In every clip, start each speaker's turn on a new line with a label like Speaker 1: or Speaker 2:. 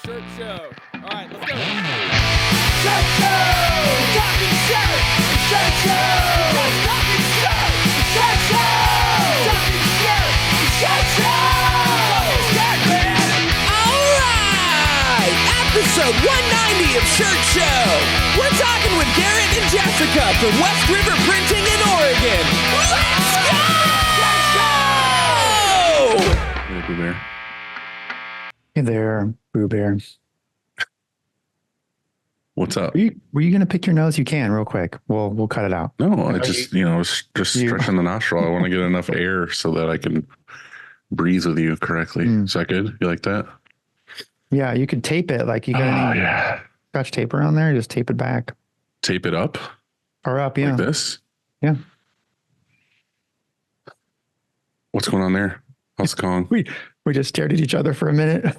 Speaker 1: Shirt show. All right, let's go.
Speaker 2: Shirt show! Talking shirt! Shirt show! Talking shirt! Shirt show! Talking shirt! Shirt show! Shirt man! All right! Episode 190 of Shirt Show. We're talking with Garret and Jessica from West River Printing in Oregon. Let's go!
Speaker 3: Hey, Boo Bear.
Speaker 4: Hey there, Boo Bear.
Speaker 3: What's up?
Speaker 4: Were you going to pick your nose? You can real quick. We'll cut it out.
Speaker 3: No, I just, was just stretching the nostril. I want to get enough air so that I can breathe with you correctly. Is that good? You like that?
Speaker 4: Yeah, you could tape it. Like you got any scotch tape around there? Just tape it back.
Speaker 3: Tape it up?
Speaker 4: Or up, yeah.
Speaker 3: Like this?
Speaker 4: Yeah.
Speaker 3: What's going on there? How's it going?
Speaker 4: We just stared at each other for a minute.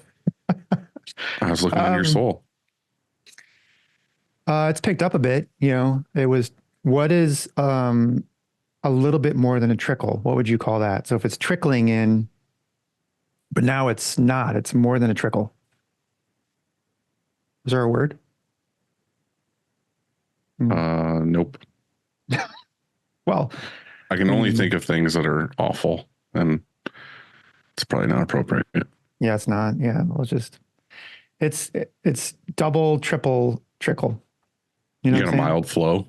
Speaker 3: I was looking in your soul.
Speaker 4: It's picked up a bit. What is a little bit more than a trickle? What would you call that? So if it's trickling in, but now it's not, it's more than a trickle. Is there a word?
Speaker 3: Nope.
Speaker 4: Well,
Speaker 3: I can only think of things that are awful, and it's probably not appropriate.
Speaker 4: yeah, it's not. Yeah, it's double, triple, trickle.
Speaker 3: You got a mild flow.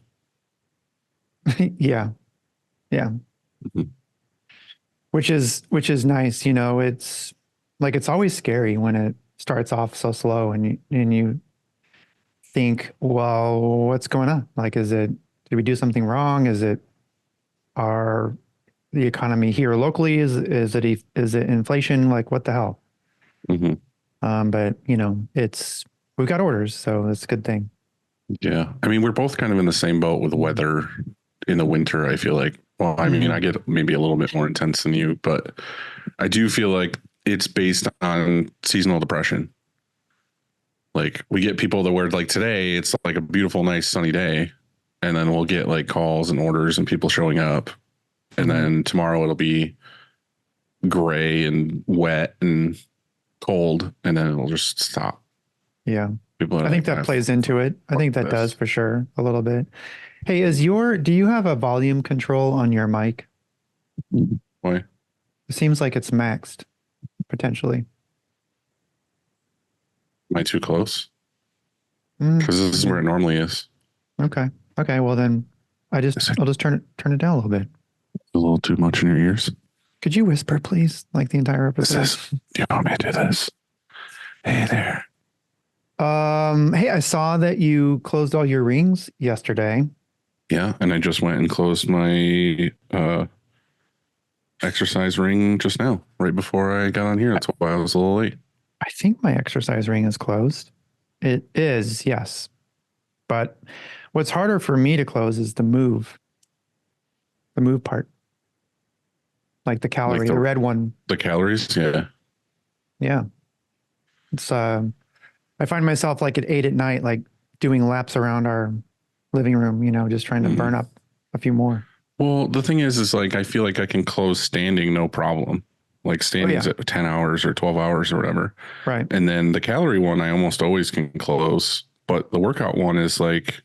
Speaker 4: Yeah. Mm-hmm. Which is nice. It's like, it's always scary when it starts off so slow and you think, well, what's going on? Like, did we do something wrong? Is it the economy here locally? Is it inflation? Like, what the hell?
Speaker 3: Mm-hmm.
Speaker 4: But we've got orders, so that's a good thing.
Speaker 3: Yeah. I mean, we're both kind of in the same boat with weather in the winter. I feel like, well, I mean, I get maybe a little bit more intense than you, but I do feel like it's based on seasonal depression. Like, we get people that were like, today, it's like a beautiful, nice sunny day. And then we'll get like calls and orders and people showing up. And then tomorrow it'll be gray and wet and cold. And then it'll just stop.
Speaker 4: Yeah.
Speaker 3: I
Speaker 4: think that plays into it. I think that does for sure a little bit. Hey, do you have a volume control on your mic?
Speaker 3: Why?
Speaker 4: It seems like it's maxed potentially.
Speaker 3: Am I too close? Because this is where it normally is.
Speaker 4: Okay. Well then I'll just turn it down a little bit.
Speaker 3: A little too much in your ears.
Speaker 4: Could you whisper, please? Like the entire episode.
Speaker 3: Do you want me to do this? Hey there.
Speaker 4: Hey, I saw that you closed all your rings yesterday.
Speaker 3: Yeah, and I just went and closed my exercise ring just now, right before I got on here. That's why I was a little late.
Speaker 4: I think my exercise ring is closed. It is, yes. But what's harder for me to close is the move part. Like the calorie,
Speaker 3: Like
Speaker 4: the red one.
Speaker 3: The calories, yeah.
Speaker 4: Yeah. It's I find myself like at 8 at night, like doing laps around our living room, just trying to burn up a few more.
Speaker 3: Well, the thing is like, I feel like I can close standing, no problem. Like standing's at 10 hours or 12 hours or whatever.
Speaker 4: Right.
Speaker 3: And then the calorie one, I almost always can close, but the workout one is like,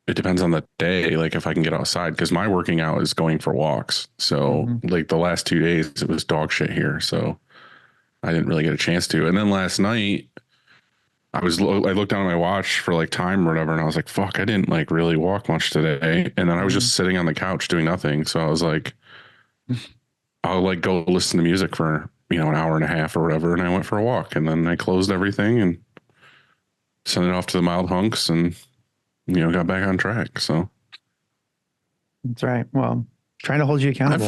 Speaker 3: it depends on the day. Like if I can get outside, because my working out is going for walks. So like the last 2 days, it was dog shit here. So I didn't really get a chance to. And then last night, I looked down at my watch for like time or whatever, and I was like, fuck, I didn't like really walk much today. And then I was just sitting on the couch doing nothing. So I was like, I'll like go listen to music for, an hour and a half or whatever. And I went for a walk, and then I closed everything and sent it off to the mild hunks and, got back on track. So
Speaker 4: that's right. Well, trying to hold you accountable.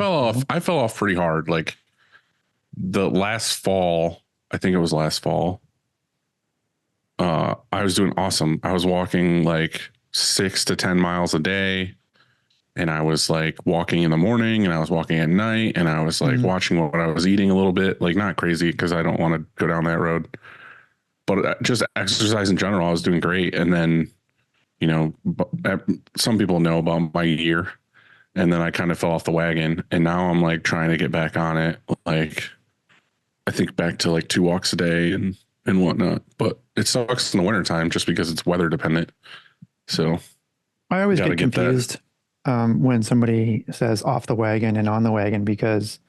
Speaker 3: I fell off pretty hard. Like the last fall, I think it was last fall. I was doing awesome. I was walking like 6 to 10 miles a day, and I was like walking in the morning, and I was walking at night, and I was like watching what I was eating a little bit, like not crazy because I don't want to go down that road, but just exercise in general. I was doing great. And then, some people know about my year, and then I kind of fell off the wagon, and now I'm like trying to get back on it. Like I think back to like 2 walks a day and and whatnot. But it sucks in the wintertime just because it's weather dependent. So
Speaker 4: I always
Speaker 3: gotta
Speaker 4: get
Speaker 3: get that.
Speaker 4: confused when somebody says off the wagon and on the wagon, because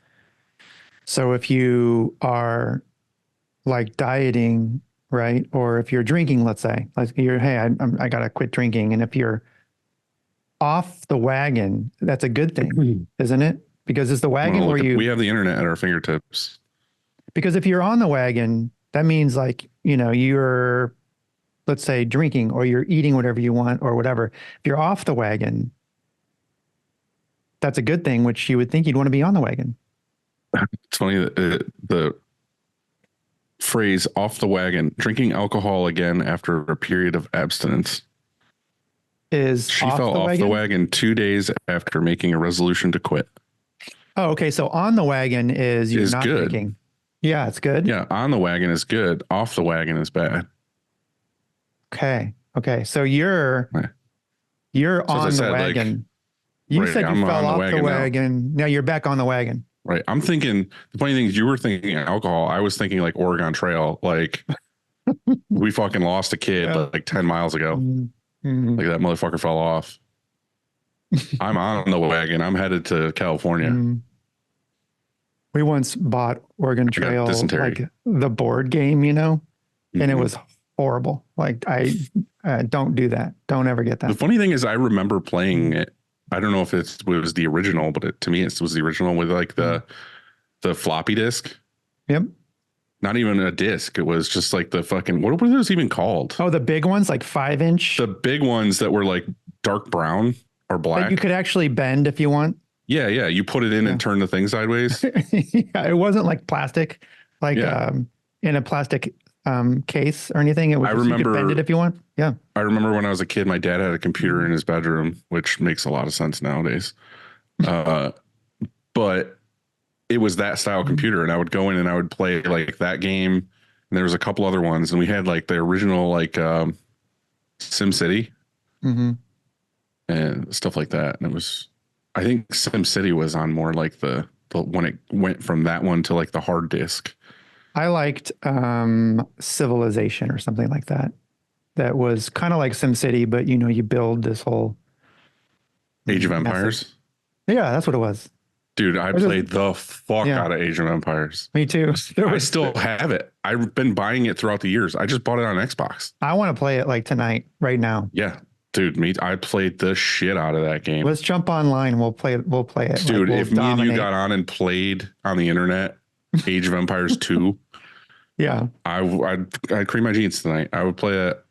Speaker 4: so if you are like dieting, right? Or if you're drinking, let's say, like hey, I got to quit drinking. And if you're off the wagon, that's a good thing, isn't it? Because it's the wagon
Speaker 3: Well,
Speaker 4: where
Speaker 3: we have the internet at our fingertips.
Speaker 4: because if you're on the wagon, that means like, you're, let's say, drinking or you're eating whatever you want or whatever. If you're off the wagon, that's a good thing, which you would think you'd want to be on the wagon.
Speaker 3: It's funny that the phrase off the wagon, drinking alcohol again after a period of abstinence. She fell off the wagon 2 days after making a resolution to quit.
Speaker 4: Oh, okay. So on the wagon is you're not
Speaker 3: good.
Speaker 4: drinking. Yeah, it's good.
Speaker 3: Yeah, on the wagon is good. Off the wagon is bad.
Speaker 4: Okay. Okay. So you're
Speaker 3: Right.
Speaker 4: on the wagon. You said you fell off the wagon. Now you're back on the wagon.
Speaker 3: Right. I'm thinking the funny thing is you were thinking alcohol. I was thinking like Oregon Trail. Like we fucking lost a kid like 10 miles ago.
Speaker 4: Mm-hmm.
Speaker 3: Like that motherfucker fell off. I'm on the wagon. I'm headed to California.
Speaker 4: Mm-hmm. We once bought Oregon Trail, like the board game, and it was horrible. Like I don't do that. Don't ever get that.
Speaker 3: The funny thing is I remember playing it. I don't know if it was the original, but to me, it was the original with like the floppy disk.
Speaker 4: Yep.
Speaker 3: Not even a disc. It was just like the fucking, what were those even called?
Speaker 4: Oh, the big ones, like 5-inch.
Speaker 3: The big ones that were like dark brown or black.
Speaker 4: That you could actually bend if you want.
Speaker 3: Yeah. Yeah. You put it in and turn the thing sideways.
Speaker 4: Yeah, it wasn't like plastic, like in a plastic case or anything. It was
Speaker 3: I remember,
Speaker 4: you could bend it if you want. Yeah.
Speaker 3: I remember when I was a kid, my dad had a computer in his bedroom, which makes a lot of sense nowadays. But it was that style computer, and I would go in and I would play like that game. And there was a couple other ones, and we had like the original like Sim City and stuff like that. And it was, I think Sim City was on more like the when it went from that one to like the hard disk.
Speaker 4: I liked Civilization or something like that. That was kind of like SimCity, but you build this whole
Speaker 3: Age of Empires.
Speaker 4: Yeah, that's what it was.
Speaker 3: Dude, I played the fuck out of Age of Empires.
Speaker 4: Me too.
Speaker 3: I still have it. I've been buying it throughout the years. I just bought it on Xbox.
Speaker 4: I want to play it like tonight, right now.
Speaker 3: Yeah. Dude, I played the shit out of that game.
Speaker 4: Let's jump online. We'll play it.
Speaker 3: Dude,
Speaker 4: we'll
Speaker 3: if me and you got on and played on the internet, Age of Empires 2.
Speaker 4: Yeah.
Speaker 3: I'd cream my jeans tonight. I would play it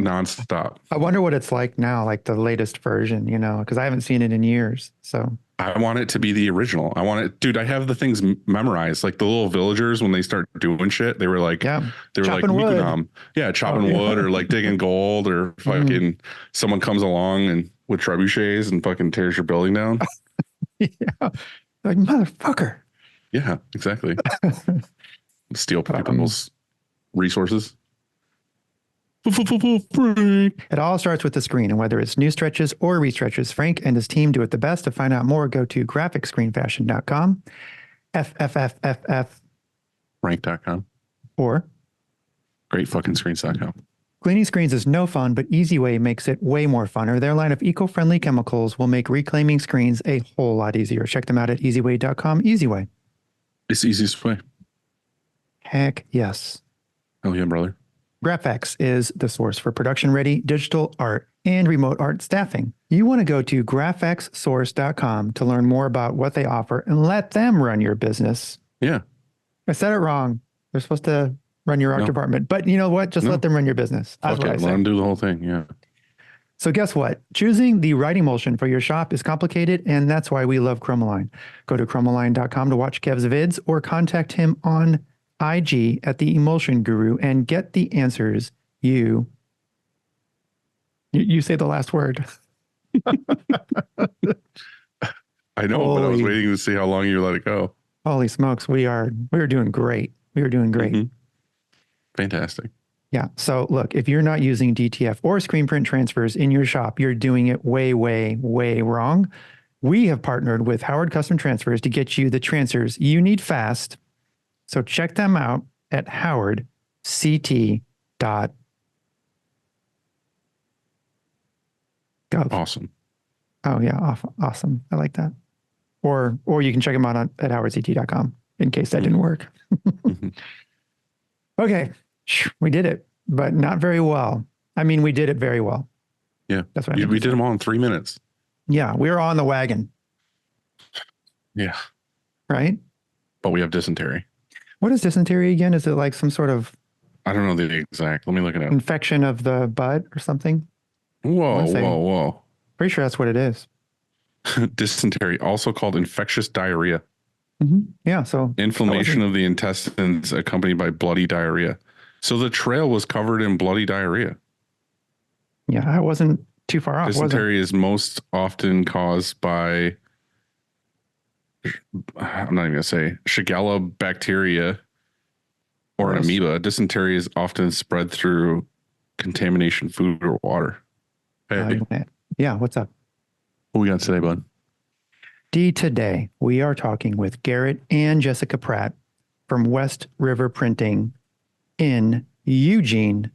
Speaker 3: nonstop.
Speaker 4: I wonder what it's like now, like the latest version, because I haven't seen it in years. So
Speaker 3: I want it to be the original. I want it, dude. I have the things memorized, like the little villagers when they start doing shit. They were like, chopping
Speaker 4: wood.
Speaker 3: Chopping wood or like digging gold or fucking someone comes along and with trebuchets and fucking tears your building down.
Speaker 4: Yeah, like motherfucker.
Speaker 3: Yeah, exactly. Steal people's resources.
Speaker 4: It all starts with the screen, and whether it's new stretches or restretches, Frank and his team do it the best. To find out more, go to graphicscreenfashion.com,
Speaker 3: Frank.com,
Speaker 4: or
Speaker 3: greatfuckingscreens.com.
Speaker 4: Cleaning screens is no fun, but Easy Way makes it way more funner. Their line of eco-friendly chemicals will make reclaiming screens a whole lot easier. Check them out at easyway.com. Easy Way.
Speaker 3: It's the easiest way.
Speaker 4: Heck yes.
Speaker 3: Oh yeah, brother.
Speaker 4: GraphX is the source for production-ready digital art and remote art staffing. You want to go to graphxsource.com to learn more about what they offer and let them run your business.
Speaker 3: Yeah.
Speaker 4: I said it wrong. They're supposed to run your art department, but you know what? Just let them run your business. That's what I said.
Speaker 3: Let them do the whole thing. Yeah.
Speaker 4: So guess what? Choosing the right emulsion for your shop is complicated, and that's why we love Chromaline. Go to chromaline.com to watch Kev's vids or contact him on IG at the Emulsion Guru and get the answers you say the last word.
Speaker 3: I know, but I was waiting to see how long you let it go.
Speaker 4: Holy smokes, we're doing great. We are doing great.
Speaker 3: Mm-hmm. Fantastic.
Speaker 4: Yeah. So look, if you're not using DTF or screen print transfers in your shop, you're doing it way, way, way wrong. We have partnered with Howard Custom Transfers to get you the transfers you need fast. So check them out at howard.com. ct.gov.
Speaker 3: Awesome.
Speaker 4: Oh yeah, awesome. I like that. Or you can check them out at howardct.com in case that didn't work. Okay, we did it, but not very well. I mean, we did it very well.
Speaker 3: Yeah,
Speaker 4: that's what I mean.
Speaker 3: We did them all in 3 minutes.
Speaker 4: Yeah, we were on the wagon.
Speaker 3: Yeah,
Speaker 4: right.
Speaker 3: But we have dysentery.
Speaker 4: What is dysentery again? Is it like some sort of?
Speaker 3: I don't know the exact. Let me look it up.
Speaker 4: Infection of the butt or something.
Speaker 3: Whoa.
Speaker 4: Pretty sure that's what it is.
Speaker 3: Dysentery, also called infectious diarrhea.
Speaker 4: Yeah. So
Speaker 3: inflammation of the intestines accompanied by bloody diarrhea. So the trail was covered in bloody diarrhea.
Speaker 4: Yeah, I wasn't too far off.
Speaker 3: Dysentery is most often caused by, I'm not even gonna say, Shigella bacteria or an amoeba. Dysentery is often spread through contamination, food or water. Hey.
Speaker 4: Yeah, what's up?
Speaker 3: What we got today, bud?
Speaker 4: Today we are talking with Garret and Jessica Pratt from West River Printing in Eugene,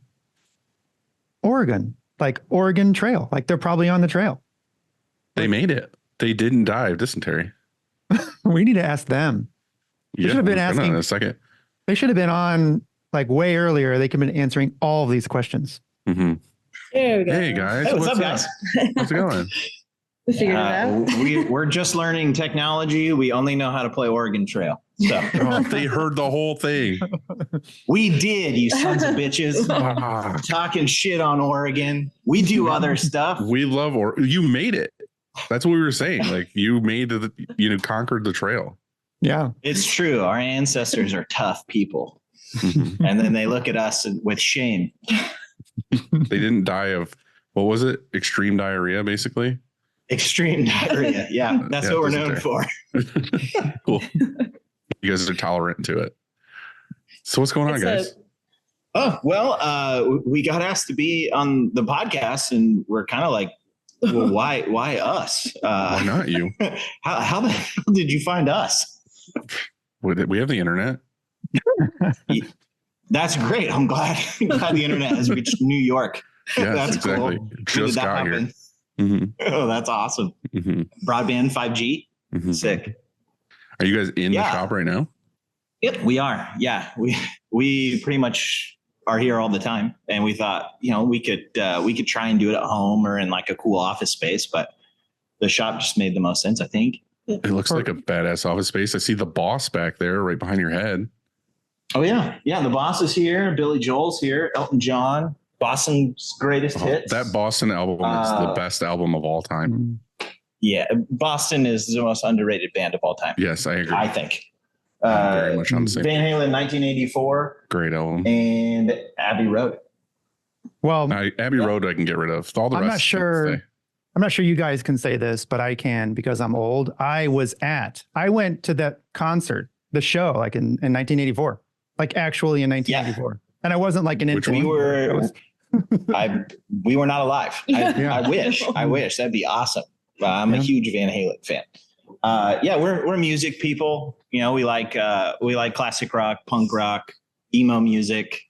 Speaker 4: Oregon. Like Oregon Trail. Like they're probably on the trail.
Speaker 3: They made it. They didn't die of dysentery.
Speaker 4: We need to ask them. They should have been asking
Speaker 3: in a second.
Speaker 4: They should have been on like way earlier. They could have been answering all of these questions.
Speaker 5: There we go.
Speaker 3: Hey guys.
Speaker 6: Hey, what's up, guys?
Speaker 3: How's it going?
Speaker 5: We figured it out.
Speaker 6: We're just learning technology. We only know how to play Oregon Trail. So
Speaker 3: they heard the whole thing.
Speaker 6: We did, you sons of bitches. Talking shit on Oregon. We do other stuff.
Speaker 3: We love you made it. That's what we were saying. Like you made conquered the trail.
Speaker 4: Yeah.
Speaker 6: It's true. Our ancestors are tough people. And then they look at us with shame.
Speaker 3: They didn't die of, what was it? Extreme diarrhea, basically.
Speaker 6: Extreme diarrhea. Yeah, that's what we're known for.
Speaker 3: Cool. You guys are tolerant to it. So what's going on, guys?
Speaker 6: We got asked to be on the podcast, and we're kind of like, well, why us?
Speaker 3: Why not you?
Speaker 6: How the hell did you find us?
Speaker 3: We have the internet.
Speaker 6: That's great. I'm glad the internet has reached New York.
Speaker 3: Yes,
Speaker 6: that's
Speaker 3: exactly.
Speaker 6: Cool.
Speaker 3: Just got here.
Speaker 6: Oh, that's awesome. Broadband 5G. Sick.
Speaker 3: Are you guys in the shop right now?
Speaker 6: Yep, we are. Yeah, we pretty much are here all the time, and we thought, we could try and do it at home or in like a cool office space, but the shop just made the most sense, I think.
Speaker 3: It looks like a badass office space. I see the boss back there, right behind your head.
Speaker 6: Oh yeah, the boss is here. Billy Joel's here. Elton John. Boston's greatest hits.
Speaker 3: That Boston album is the best album of all time.
Speaker 6: Yeah, Boston is the most underrated band of all time.
Speaker 3: Yes, I agree.
Speaker 6: I think.
Speaker 3: Very much on the same.
Speaker 6: Van Halen, 1984.
Speaker 3: Great album.
Speaker 6: And Abbey Road.
Speaker 4: Well,
Speaker 3: Abbey Road I can get rid of. All the rest.
Speaker 4: I'm not sure you guys can say this, but I can because I'm old. I went to that concert, the show, like in 1984, like actually in 1984. Yeah. And I wasn't like an infant.
Speaker 6: We were not alive. I wish that'd be awesome. I'm a huge Van Halen fan. We're music people. We like classic rock, punk rock, emo music.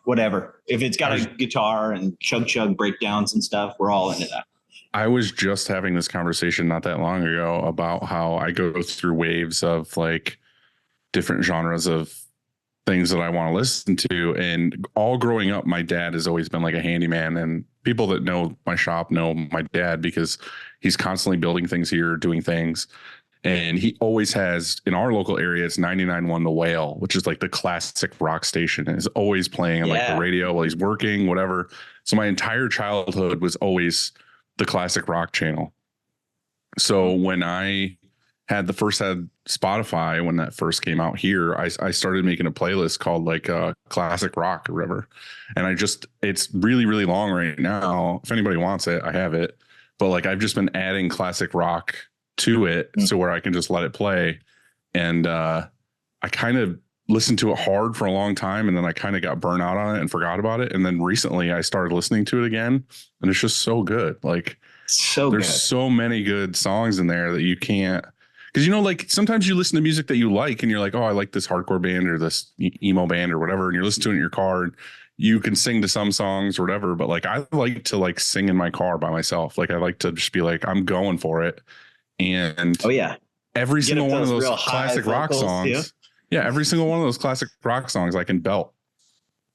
Speaker 6: Whatever. If it's got a guitar and chug breakdowns and stuff, we're all into that.
Speaker 3: I was just having this conversation not that long ago about how I go through waves of like different genres of things that I want to listen to. And all growing up, my dad has always been like a handyman, and people that know my shop know my dad because he's constantly building things here, doing things. And he always has, in our local area, it's 99.1 The Whale, which is like the classic rock station, and is always playing on like the radio while he's working, whatever. So my entire childhood was always the classic rock channel. So when I had Spotify, when that first came out here, I started making a playlist called like classic rock or whatever. And it's really, really long right now. If anybody wants it, I have it. But like, I've just been adding classic rock to it so where I can just let it play. And I kind of listened to it hard for a long time, and then I kind of got burnt out on it and forgot about it. And then recently I started listening to it again, and it's just so good. Like there's so many good songs in there that you can't, Because, like sometimes you listen to music that you like and you're like, oh, I like this hardcore band or this emo band or whatever. And you're listening to it in your car and you can sing to some songs or whatever. But like, I like to like sing in my car by myself. Like I like to just be like, I'm going for it. And
Speaker 6: oh yeah,
Speaker 3: every single one of those classic rock songs.
Speaker 6: Too.
Speaker 3: Yeah. Every single one of those classic rock songs I can belt.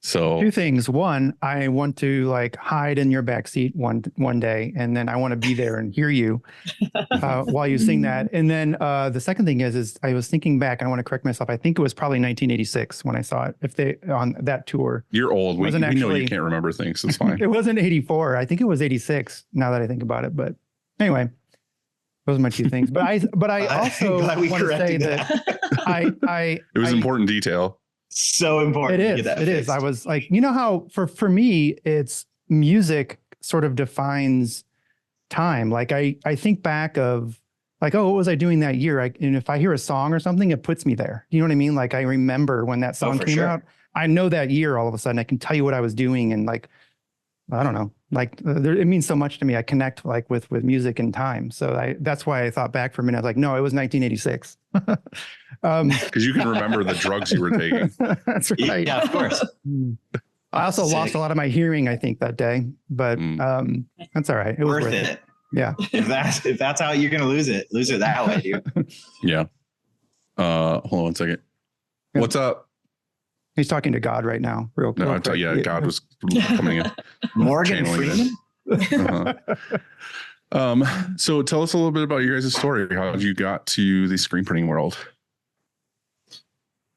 Speaker 3: So
Speaker 4: 2 things. One, I want to like hide in your backseat one day, and then I want to be there and hear you while you sing that. And then the second thing is I was thinking back. I want to correct myself. I think it was probably 1986 when I saw it. If they on that tour.
Speaker 3: You're old. We know you can't remember things. It's fine.
Speaker 4: It wasn't 84. I think it was 86. Now that I think about it, but anyway, those are my 2 things. But I also want to say that
Speaker 3: it was important detail.
Speaker 6: So important.
Speaker 4: It is. I was like, how for me, it's music sort of defines time. Like I think back of like, oh, what was I doing that year? And if I hear a song or something, it puts me there. You know what I mean? Like I remember when that song came out. I know that year all of a sudden. I can tell you what I was doing, and like, I don't know, like it means so much to me. I connect like with music and time. So that's why I thought back for a minute. I was like, no, it was 1986.
Speaker 3: Because you can remember the drugs you were taking.
Speaker 4: That's right.
Speaker 6: Yeah, of course.
Speaker 4: I also lost a lot of my hearing, I think, that day, but that's all right. It was worth it. Yeah.
Speaker 6: If that's how you're gonna lose it that way, dude.
Speaker 3: Yeah. Hold on one second. Yeah. What's up?
Speaker 4: He's talking to God right now. Real quick.
Speaker 3: God was coming in.
Speaker 6: Morgan Freeman.
Speaker 3: So tell us a little bit about your guys' story. How you got to the screen printing world?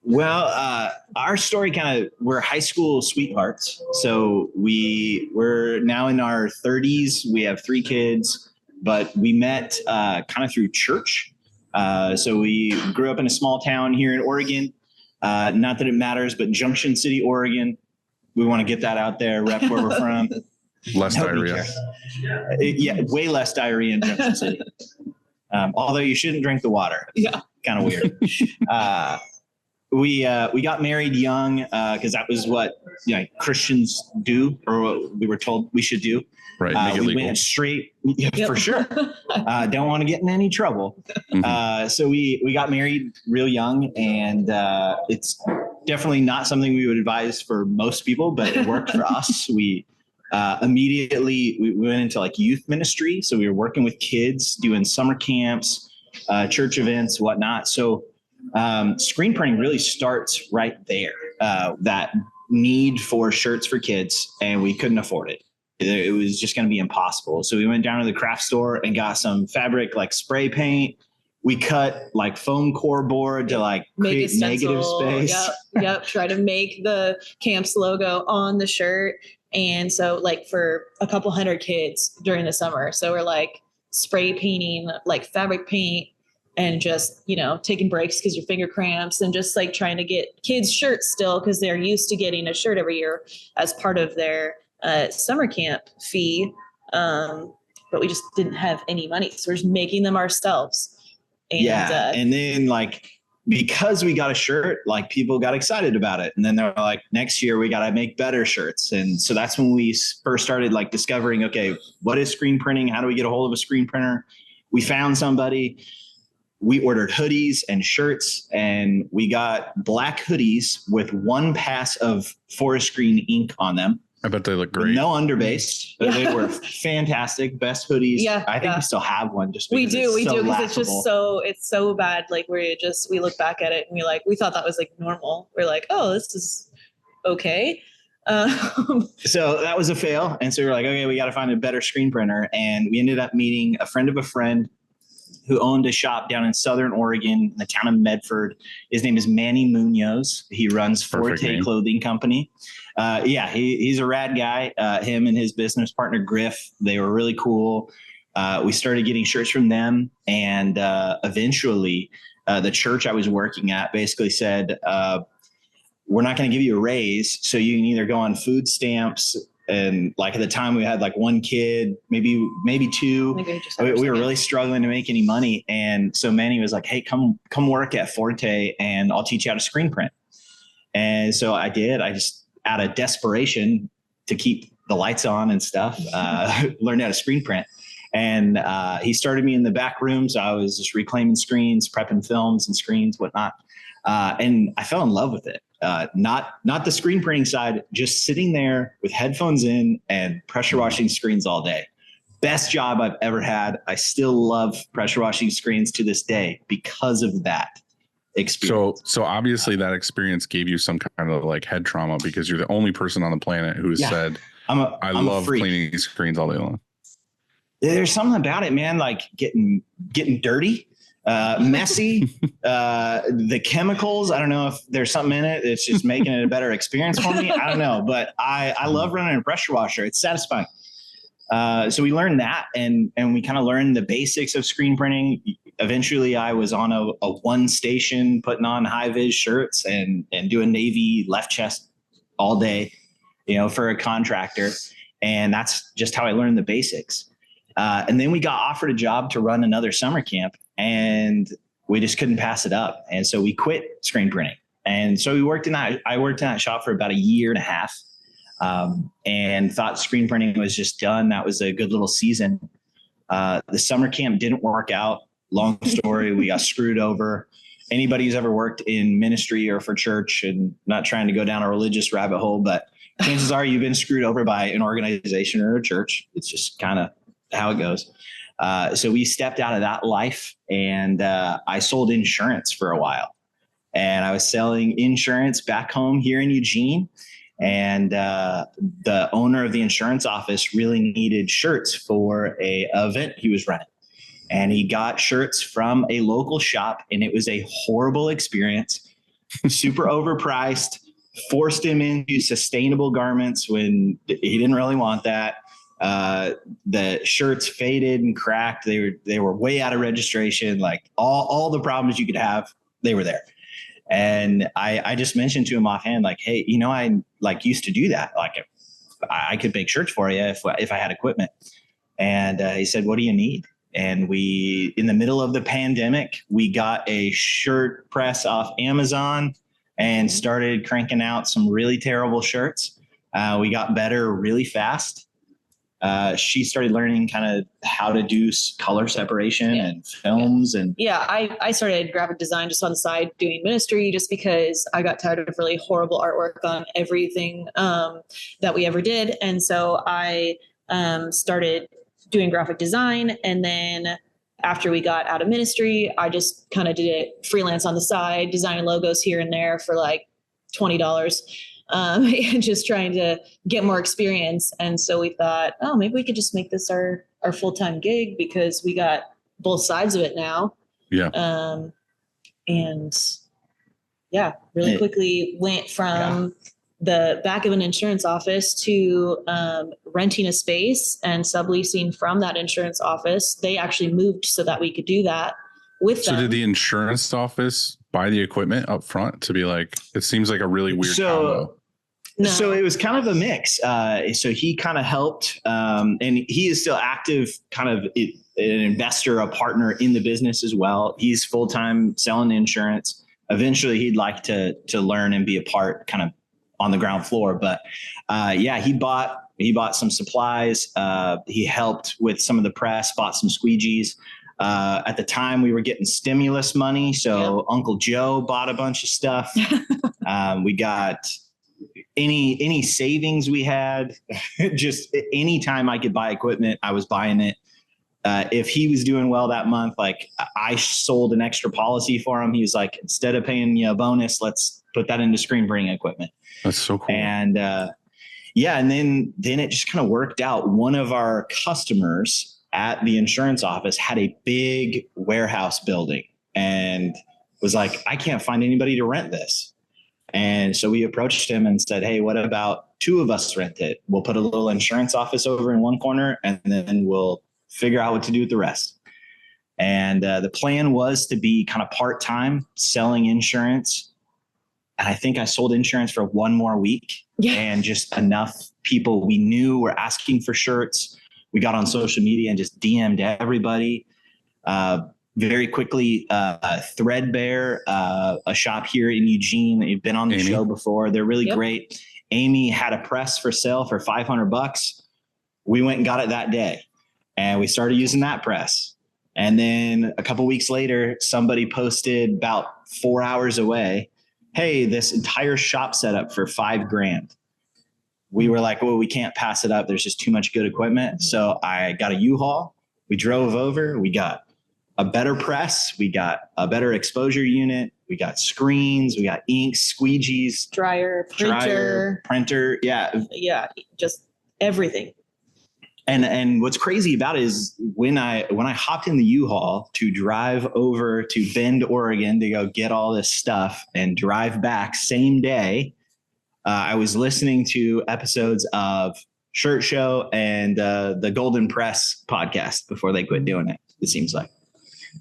Speaker 6: Well, our story we're high school sweethearts. So we're now in our 30s. We have 3 kids, but we met kind of through church. So we grew up in a small town here in Oregon. Not that it matters, but Junction City, Oregon. We want to get that out there, rep where we're from.
Speaker 3: Less diarrhea.
Speaker 6: Yeah, way less diarrhea in Junction City. Although you shouldn't drink the water.
Speaker 5: Yeah.
Speaker 6: Kind of weird. We got married young because that was what Christians do, or what we were told we should do.
Speaker 3: Right. Make it
Speaker 6: we
Speaker 3: legal.
Speaker 6: went straight for sure. Don't want to get in any trouble.
Speaker 3: Mm-hmm.
Speaker 6: So we got married real young, and it's definitely not something we would advise for most people, but it worked for us. We immediately we went into like youth ministry. So we were working with kids, doing summer camps, church events, whatnot. So screen printing really starts right there. That need for shirts for kids, and we couldn't afford it. It was just going to be impossible. So we went down to the craft store and got some fabric, like spray paint. We cut like foam core board to like create negative space.
Speaker 5: Yep. Try to make the camps logo on the shirt. And so like for a couple hundred kids during the summer. So we're like spray painting like fabric paint and just, taking breaks because your finger cramps, and just like trying to get kids shirts still because they're used to getting a shirt every year as part of their summer camp fee. But we just didn't have any money. So we're just making them ourselves. And,
Speaker 6: and then like, because we got a shirt, like people got excited about it. And then they're like, next year we got to make better shirts. And so that's when we first started like discovering, okay, what is screen printing? How do we get a hold of a screen printer? We found somebody. We ordered hoodies and shirts, and we got black hoodies with 1 pass of forest green ink on them.
Speaker 3: I bet they look great.
Speaker 6: No underbase. Yeah. They were fantastic. Best hoodies.
Speaker 5: Yeah,
Speaker 6: I think we still have one. Just
Speaker 5: we do because
Speaker 6: it's
Speaker 5: just it's so bad. Like we look back at it and we thought that was like normal. We're like, oh, this is okay.
Speaker 6: So that was a fail, and so we were like, okay, we got to find a better screen printer, and we ended up meeting a friend of a friend who owned a shop down in Southern Oregon, in the town of Medford. His name is Manny Munoz. He runs Forte Clothing Company. He's a rad guy. Him and his business partner, Griff, they were really cool. We started getting shirts from them. And eventually the church I was working at basically said, we're not going to give you a raise. So you can either go on food stamps. And like at the time we had like 1 kid, maybe 2. We were really struggling to make any money. And so Manny was like, hey, come work at Forte and I'll teach you how to screen print. And so I did. I just, out of desperation to keep the lights on and stuff, learned how to screen print. And he started me in the back rooms. I was just reclaiming screens, prepping films and screens, whatnot. And I fell in love with it. Not the screen printing side, just sitting there with headphones in and pressure washing screens all day. Best job I've ever had. I still love pressure washing screens to this day because of that experience.
Speaker 3: So obviously that experience gave you some kind of like head trauma, because you're the only person on the planet who has said, I love cleaning these screens all day long.
Speaker 6: There's something about it, man. Like getting dirty, messy, the chemicals. I don't know if there's something in it that's just making it a better experience for me. I don't know, but I love running a pressure washer. It's satisfying. So we learned that, and we kind of learned the basics of screen printing. Eventually I was on a one station putting on high vis shirts and doing Navy left chest all day, for a contractor. And that's just how I learned the basics. And then we got offered a job to run another summer camp, and we just couldn't pass it up. And so we quit screen printing. And so I worked in that shop for about a year and a half, and thought screen printing was just done. That was a good little season. The summer camp didn't work out. Long story. We got screwed over. Anybody who's ever worked in ministry or for church, and not trying to go down a religious rabbit hole, but chances are you've been screwed over by an organization or a church. It's just kind of how it goes. So we stepped out of that life, and I sold insurance for a while, and I was selling insurance back home here in Eugene. And the owner of the insurance office really needed shirts for a event he was running. And he got shirts from a local shop, and it was a horrible experience, super overpriced, forced him into sustainable garments when he didn't really want that. The shirts faded and cracked. They were way out of registration. Like all the problems you could have, they were there. And I just mentioned to him offhand, like, hey, I used to do that. Like I could make shirts for you if I had equipment. And he said, what do you need? And in the middle of the pandemic, we got a shirt press off Amazon and started cranking out some really terrible shirts. We got better really fast. She started learning kind of how to do color separation and films. And
Speaker 5: I started graphic design just on the side doing ministry, just because I got tired of really horrible artwork on everything that we ever did. And so I started doing graphic design. And then after we got out of ministry, I just kind of did it freelance on the side, designing logos here and there for like $20. And just trying to get more experience. And so we thought, maybe we could just make this our full-time gig, because we got both sides of it now.
Speaker 3: Yeah.
Speaker 5: Really quickly went from the back of an insurance office to renting a space and subleasing from that insurance office. They actually moved so that we could do that with them.
Speaker 3: So did the insurance office buy the equipment up front to be like, it seems like a really weird combo?
Speaker 6: No. So it was kind of a mix. So he kind of helped, and he is still active, kind of an investor, a partner in the business as well. He's full-time selling insurance. Eventually he'd like to learn and be a part kind of on the ground floor. But he bought some supplies. He helped with some of the press, bought some squeegees. At the time we were getting stimulus money. So Uncle Joe bought a bunch of stuff. We got any savings we had, just any time I could buy equipment, I was buying it. If he was doing well that month, like I sold an extra policy for him. He was like, instead of paying you a bonus, let's put that into screen printing equipment.
Speaker 3: That's so cool.
Speaker 6: And and then it just kind of worked out. One of our customers at the insurance office had a big warehouse building and was like, I can't find anybody to rent this. And so we approached him and said, hey, what about two of us rent it? We'll put a little insurance office over in one corner, and then we'll figure out what to do with the rest. And the plan was to be kind of part-time selling insurance. And I think I sold insurance for one more week, and just enough people we knew were asking for shirts. We got on social media and just DM'd everybody. Very quickly, Threadbare, a shop here in Eugene. They've been on the show before. They're really great. Amy had a press for sale for $500. We went and got it that day. and we started using that press. And then a couple weeks later, somebody posted about 4 hours away, hey, this entire shop setup for $5,000. We were like, well, we can't pass it up. There's just too much good equipment. So I got a U-Haul. We drove over. We got a better press. We got a better exposure unit. We got screens. We got inks, squeegees,
Speaker 5: Dryer,
Speaker 6: printer. Yeah.
Speaker 5: Yeah. Just everything.
Speaker 6: And what's crazy about it is when I hopped in the U-Haul to drive over to Bend, Oregon to go get all this stuff and drive back same day, I was listening to episodes of Shirt Show and the Golden Press podcast before they quit doing it. It seems like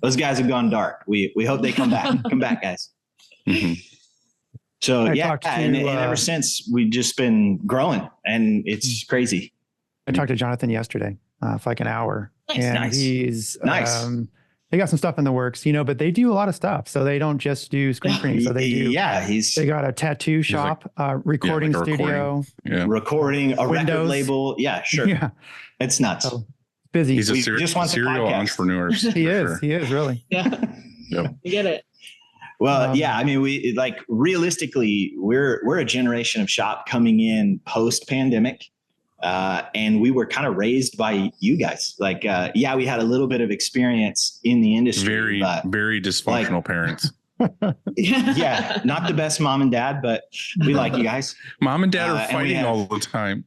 Speaker 6: those guys have gone dark. We hope they come back. Come back, guys.
Speaker 3: Mm-hmm.
Speaker 6: So and ever since we've just been growing, and it's crazy.
Speaker 4: I talked to Jonathan yesterday for like an hour.
Speaker 6: Nice.
Speaker 4: He's
Speaker 6: nice.
Speaker 4: They got some stuff in the works, but they do a lot of stuff. So they don't just do screen printing. So they do.
Speaker 6: Yeah,
Speaker 4: they got a tattoo shop, recording studio,
Speaker 6: recording a
Speaker 4: Windows.
Speaker 6: record label. Yeah, sure.
Speaker 4: Yeah,
Speaker 6: it's nuts.
Speaker 4: So busy.
Speaker 3: He's a serial entrepreneur.
Speaker 4: He is. He is really.
Speaker 5: Yeah.
Speaker 3: Yep.
Speaker 5: You get it.
Speaker 6: Well, yeah. I mean, we realistically, we're a generation of shop coming in post pandemic. And we were kind of raised by you guys. We had a little bit of experience in the industry.
Speaker 3: Very dysfunctional parents.
Speaker 6: Yeah, not the best mom and dad, but we like you guys.
Speaker 3: Mom and dad are fighting all the time.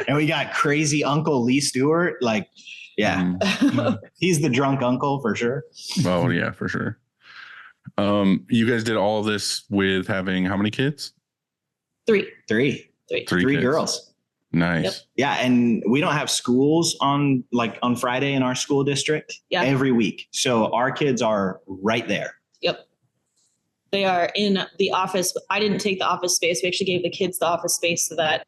Speaker 6: And we got crazy Uncle Lee Stewart. He's the drunk uncle for sure.
Speaker 3: Oh yeah, for sure. You guys did all this with having how many kids?
Speaker 5: Three
Speaker 6: girls.
Speaker 3: Nice.
Speaker 5: Yep.
Speaker 6: Yeah. And we don't have schools on Friday in our school district every week. So our kids are right there.
Speaker 5: Yep. They are in the office. I didn't take the office space. We actually gave the kids the office space so that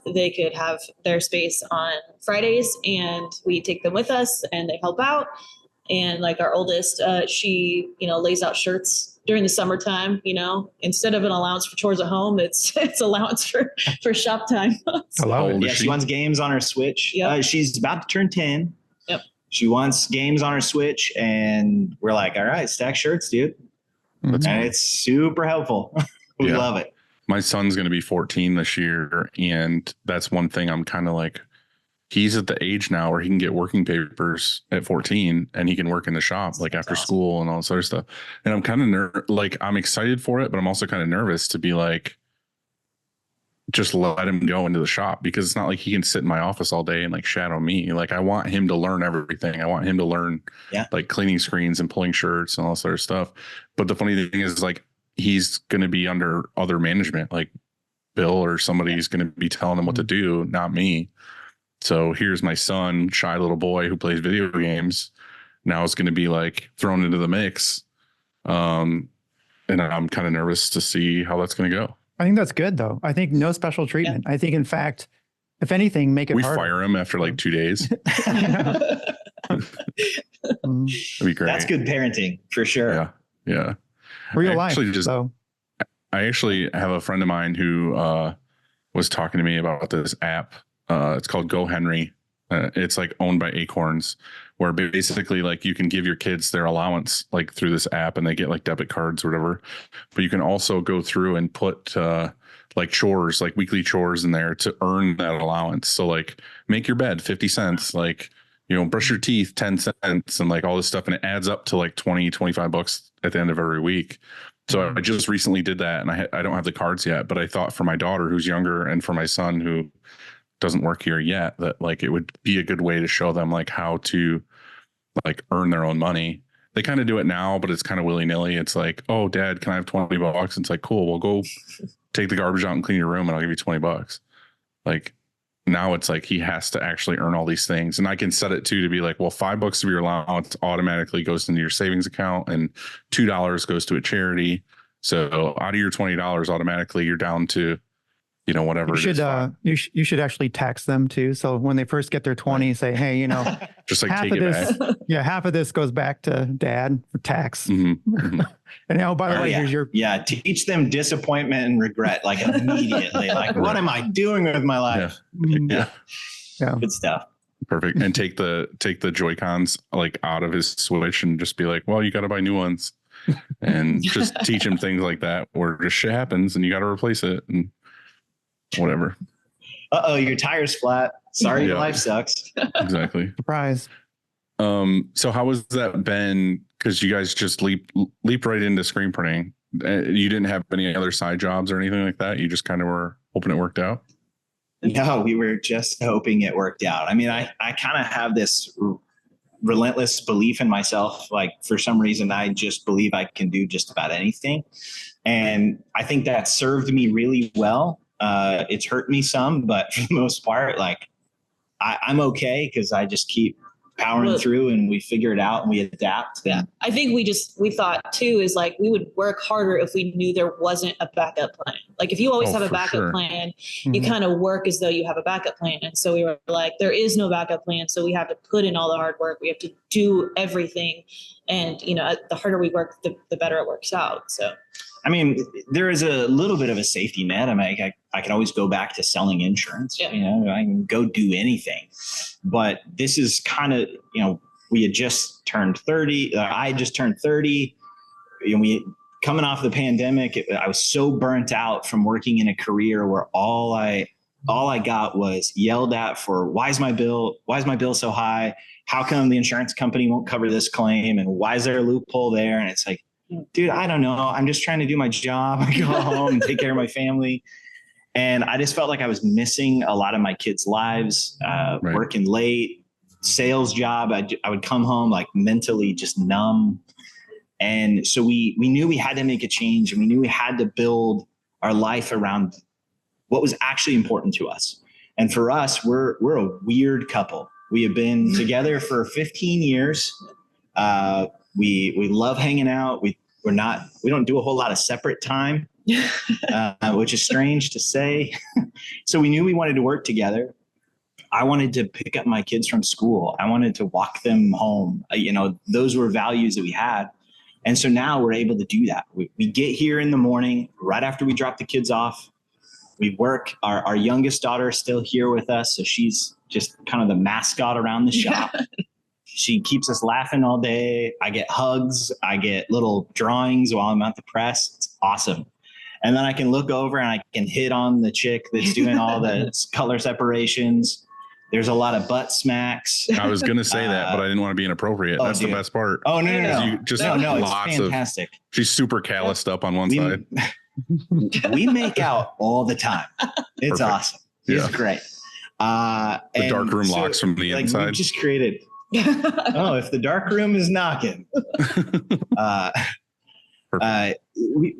Speaker 5: they could have their space on Fridays, and we take them with us and they help out. And our oldest, she, lays out shirts during the summertime, instead of an allowance for chores at home, it's allowance for shop time.
Speaker 6: She wants games on her Switch.
Speaker 5: Yep.
Speaker 6: She's about to turn 10.
Speaker 5: Yep.
Speaker 6: She wants games on her Switch, and we're like, all right, stack shirts, dude.
Speaker 3: That's
Speaker 6: and it's super helpful. We love it.
Speaker 3: My son's going to be 14 this year. And that's one thing I'm kind of like, he's at the age now where he can get working papers at 14 and he can work in the shop after school and all this other stuff. And I'm kind of I'm excited for it, but I'm also kind of nervous to be just let him go into the shop, because it's not like he can sit in my office all day and shadow me. I want him to learn everything. I want him to learn cleaning screens and pulling shirts and all this other stuff. But the funny thing is he's going to be under other management, like Bill or somebody's going to be telling him what to do, not me. So here's my son, shy little boy who plays video games. Now it's going to be thrown into the mix. And I'm kind of nervous to see how that's going to go.
Speaker 4: I think that's good though. I think no special treatment. I think in fact, if anything, make it harder.
Speaker 3: We fire him after 2 days. That'd be great.
Speaker 6: That's good parenting for sure.
Speaker 3: Yeah.
Speaker 4: Real life.
Speaker 3: I actually have a friend of mine who was talking to me about this app. It's called Go Henry. It's owned by Acorns, where basically you can give your kids their allowance through this app, and they get debit cards or whatever. But you can also go through and put chores, weekly chores in there to earn that allowance. So make your bed 50 cents, brush your teeth 10 cents, and all this stuff, and it adds up to $20-25 at the end of every week. So I just recently did that, and I don't have the cards yet, but I thought for my daughter who's younger and for my son who doesn't work here yet, that it would be a good way to show them how to earn their own money. They kind of do it now, but it's kind of willy-nilly. It's oh, Dad, can I have $20? It's cool. Well, go take the garbage out and clean your room and I'll give you $20. Now it's he has to actually earn all these things. And I can set it to be well, $5 of your allowance automatically goes into your savings account and $2 goes to a charity. So out of your $20 automatically, you're down to whatever. You
Speaker 4: should actually tax them too. So when they first get their 20, say, hey,
Speaker 3: just
Speaker 4: half
Speaker 3: take
Speaker 4: of
Speaker 3: it
Speaker 4: this,
Speaker 3: back.
Speaker 4: Yeah, half of this goes back to Dad for tax.
Speaker 3: Mm-hmm. Mm-hmm.
Speaker 4: And by the way, here's your
Speaker 6: teach them disappointment and regret immediately. What am I doing with my life?
Speaker 3: Yeah.
Speaker 6: Good stuff.
Speaker 3: Perfect. And take the Joy-Cons like out of his Switch and just be like, well, you got to buy new ones, and just teach him things like that, or just shit happens and you got to replace it and whatever.
Speaker 6: Your tire's flat. Sorry, your life sucks.
Speaker 3: Exactly.
Speaker 4: Surprise.
Speaker 3: So how has that been? Because you guys just leap right into screen printing. You didn't have any other side jobs or anything like that. You just kind of were hoping it worked out.
Speaker 6: No, we were just hoping it worked out. I mean, I kind of have this relentless belief in myself. Like, for some reason, I just believe I can do just about anything. And I think that served me really well. It's hurt me some, but for the most part, like, I'm okay because I just keep powering through and we figure it out and we adapt.
Speaker 5: Yeah. I think we thought too, is like, we would work harder if we knew there wasn't a backup plan. Like, if you always have a backup plan, you kind of work as though you have a backup plan. And so we were like, there is no backup plan. So we have to put in all the hard work. We have to do everything. And, the harder we work, the better it works out. So,
Speaker 6: I mean, there is a little bit of a safety net. I mean, I can always go back to selling insurance. Yeah. I can go do anything. But this is kind of, we had just turned 30. I just turned 30. We coming off the pandemic. I was so burnt out from working in a career where all I got was yelled at for, why is my bill so high? How come the insurance company won't cover this claim? And why is there a loophole there? And it's like, dude, I don't know. I'm just trying to do my job. I go home and take care of my family. And I just felt like I was missing a lot of my kids' lives, working late, sales job. I would come home like mentally just numb. And so we knew we had to make a change, and we knew we had to build our life around what was actually important to us. And for us, we're a weird couple. We have been together for 15 years. We love hanging out. We don't do a whole lot of separate time, which is strange to say. So we knew we wanted to work together. I wanted to pick up my kids from school. I wanted to walk them home. Those were values that we had. And so now we're able to do that. We get here in the morning, right after we drop the kids off. We work. Our youngest daughter is still here with us. So she's just kind of the mascot around the shop. She keeps us laughing all day. I get hugs. I get little drawings while I'm at the press. It's awesome. And then I can look over and I can hit on the chick that's doing all the color separations. There's a lot of butt smacks.
Speaker 3: I was going to say that, but I didn't want to be inappropriate. That's the best part.
Speaker 6: Oh, no. No, it's
Speaker 3: lots
Speaker 6: fantastic.
Speaker 3: She's super calloused up on one side.
Speaker 6: We make out all the time. It's
Speaker 3: Perfect.
Speaker 6: Awesome. It's great.
Speaker 3: The dark room locks from the inside.
Speaker 6: We just created. If the dark room is knocking,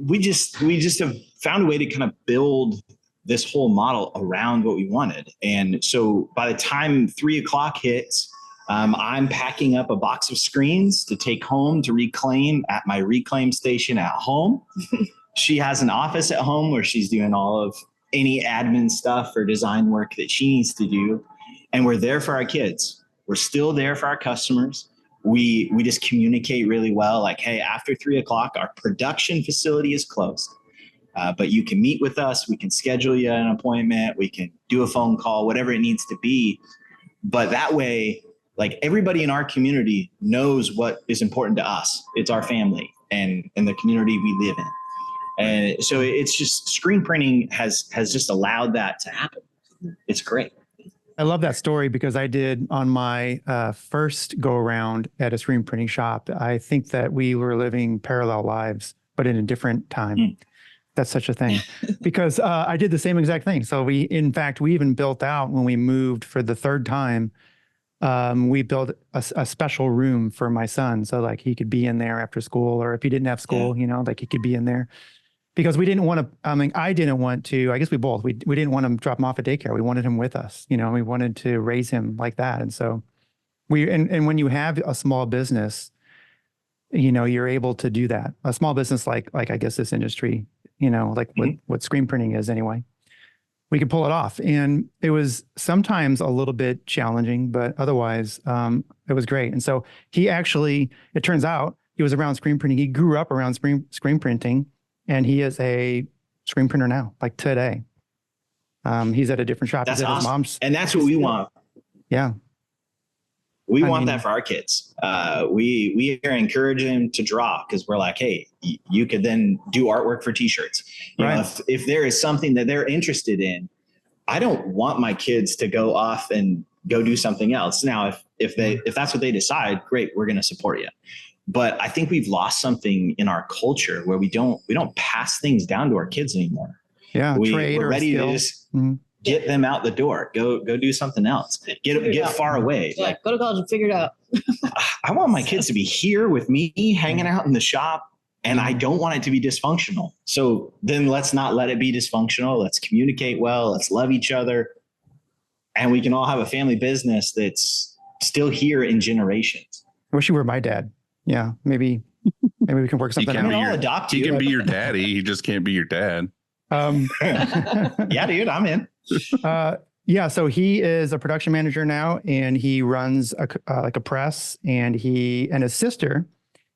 Speaker 6: we just have found a way to kind of build this whole model around what we wanted. And so by the time 3:00 hits, I'm packing up a box of screens to take home to reclaim at my reclaim station at home. She has an office at home where she's doing all of any admin stuff or design work that she needs to do. And we're there for our kids. We're still there for our customers. We just communicate really well. Like, hey, after 3:00, our production facility is closed, but you can meet with us. We can schedule you an appointment. We can do a phone call, whatever it needs to be. But that way, like, everybody in our community knows what is important to us. It's our family and the community we live in. And so it's just, screen printing has just allowed that to happen. It's great.
Speaker 4: I love that story because I did on my first go around at a screen printing shop. I think that we were living parallel lives, but in a different time. That's such a thing because I did the same exact thing. So we even built out when we moved for the third time. We built a special room for my son. So like he could be in there after school, or if he didn't have school, like he could be in there. Because we didn't want to, I didn't want to, I guess we both, we didn't want to drop him off at daycare. We wanted him with us, we wanted to raise him like that. And so and when you have a small business, you're able to do that. A small business like I guess this industry, what screen printing is anyway, we could pull it off. And it was sometimes a little bit challenging, but otherwise it was great. And so it turns out he was around screen printing. He grew up around screen printing. And he is a screen printer now, like today. He's at a different shop.
Speaker 6: That's
Speaker 4: He's at
Speaker 6: awesome.
Speaker 4: his mom's.
Speaker 6: And that's what we want.
Speaker 4: Yeah.
Speaker 6: We want that for our kids. We are encouraging them to draw because we're like, hey, you could then do artwork for t-shirts. You know, if there is something that they're interested in, I don't want my kids to go off and go do something else. Now, if that's what they decide, great, we're going to support you. But I think we've lost something in our culture where we don't pass things down to our kids anymore.
Speaker 4: Yeah,
Speaker 6: we're ready to just get them out the door. Go do something else. Get far away.
Speaker 5: Yeah, like, go to college and figure it out.
Speaker 6: I want my kids to be here with me, hanging out in the shop, and I don't want it to be dysfunctional. So then let's not let it be dysfunctional. Let's communicate well. Let's love each other, and we can all have a family business that's still here in generations.
Speaker 4: I wish you were my dad. Yeah, maybe we can work something out.
Speaker 6: I'll adopt you.
Speaker 3: He can be your daddy. He just can't be your dad.
Speaker 6: Yeah, dude, I'm in.
Speaker 4: Yeah, so he is a production manager now, and he runs like a press, and his sister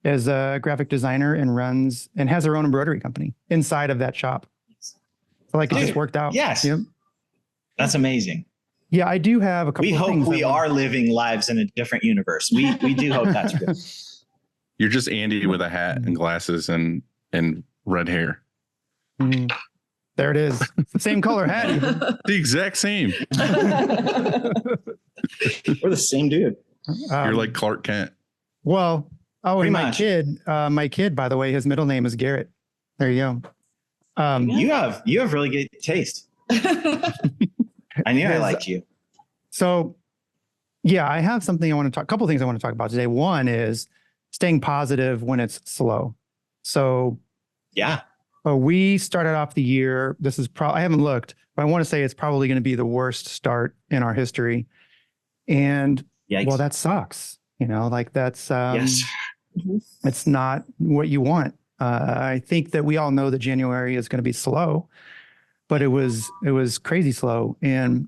Speaker 4: is a graphic designer and has her own embroidery company inside of that shop. So like it just worked out.
Speaker 6: Yes,
Speaker 4: yep.
Speaker 6: That's amazing.
Speaker 4: Yeah, I do have a couple.
Speaker 6: We hope we are living lives in a different universe. We do hope that's true.
Speaker 3: You're just Andy with a hat and glasses and red hair.
Speaker 4: Mm-hmm. There it is. It's the same color hat. Even.
Speaker 3: The exact same.
Speaker 6: We're the same dude.
Speaker 3: You're like Clark Kent.
Speaker 4: Well,
Speaker 6: Pretty
Speaker 4: and
Speaker 6: much.
Speaker 4: my kid, by the way, his middle name is Garret. There you go.
Speaker 6: You have really good taste. I knew I liked you.
Speaker 4: So, yeah, I have something I want to talk. A couple things I want to talk about today. One is staying positive when it's slow. So,
Speaker 6: yeah.
Speaker 4: We started off the year. This is I haven't looked, but I want to say it's probably going to be the worst start in our history. And
Speaker 6: Yikes.
Speaker 4: Well, that sucks. You know, like that's
Speaker 6: Yes.
Speaker 4: It's not what you want. I think that we all know that January is going to be slow, but it was crazy slow, and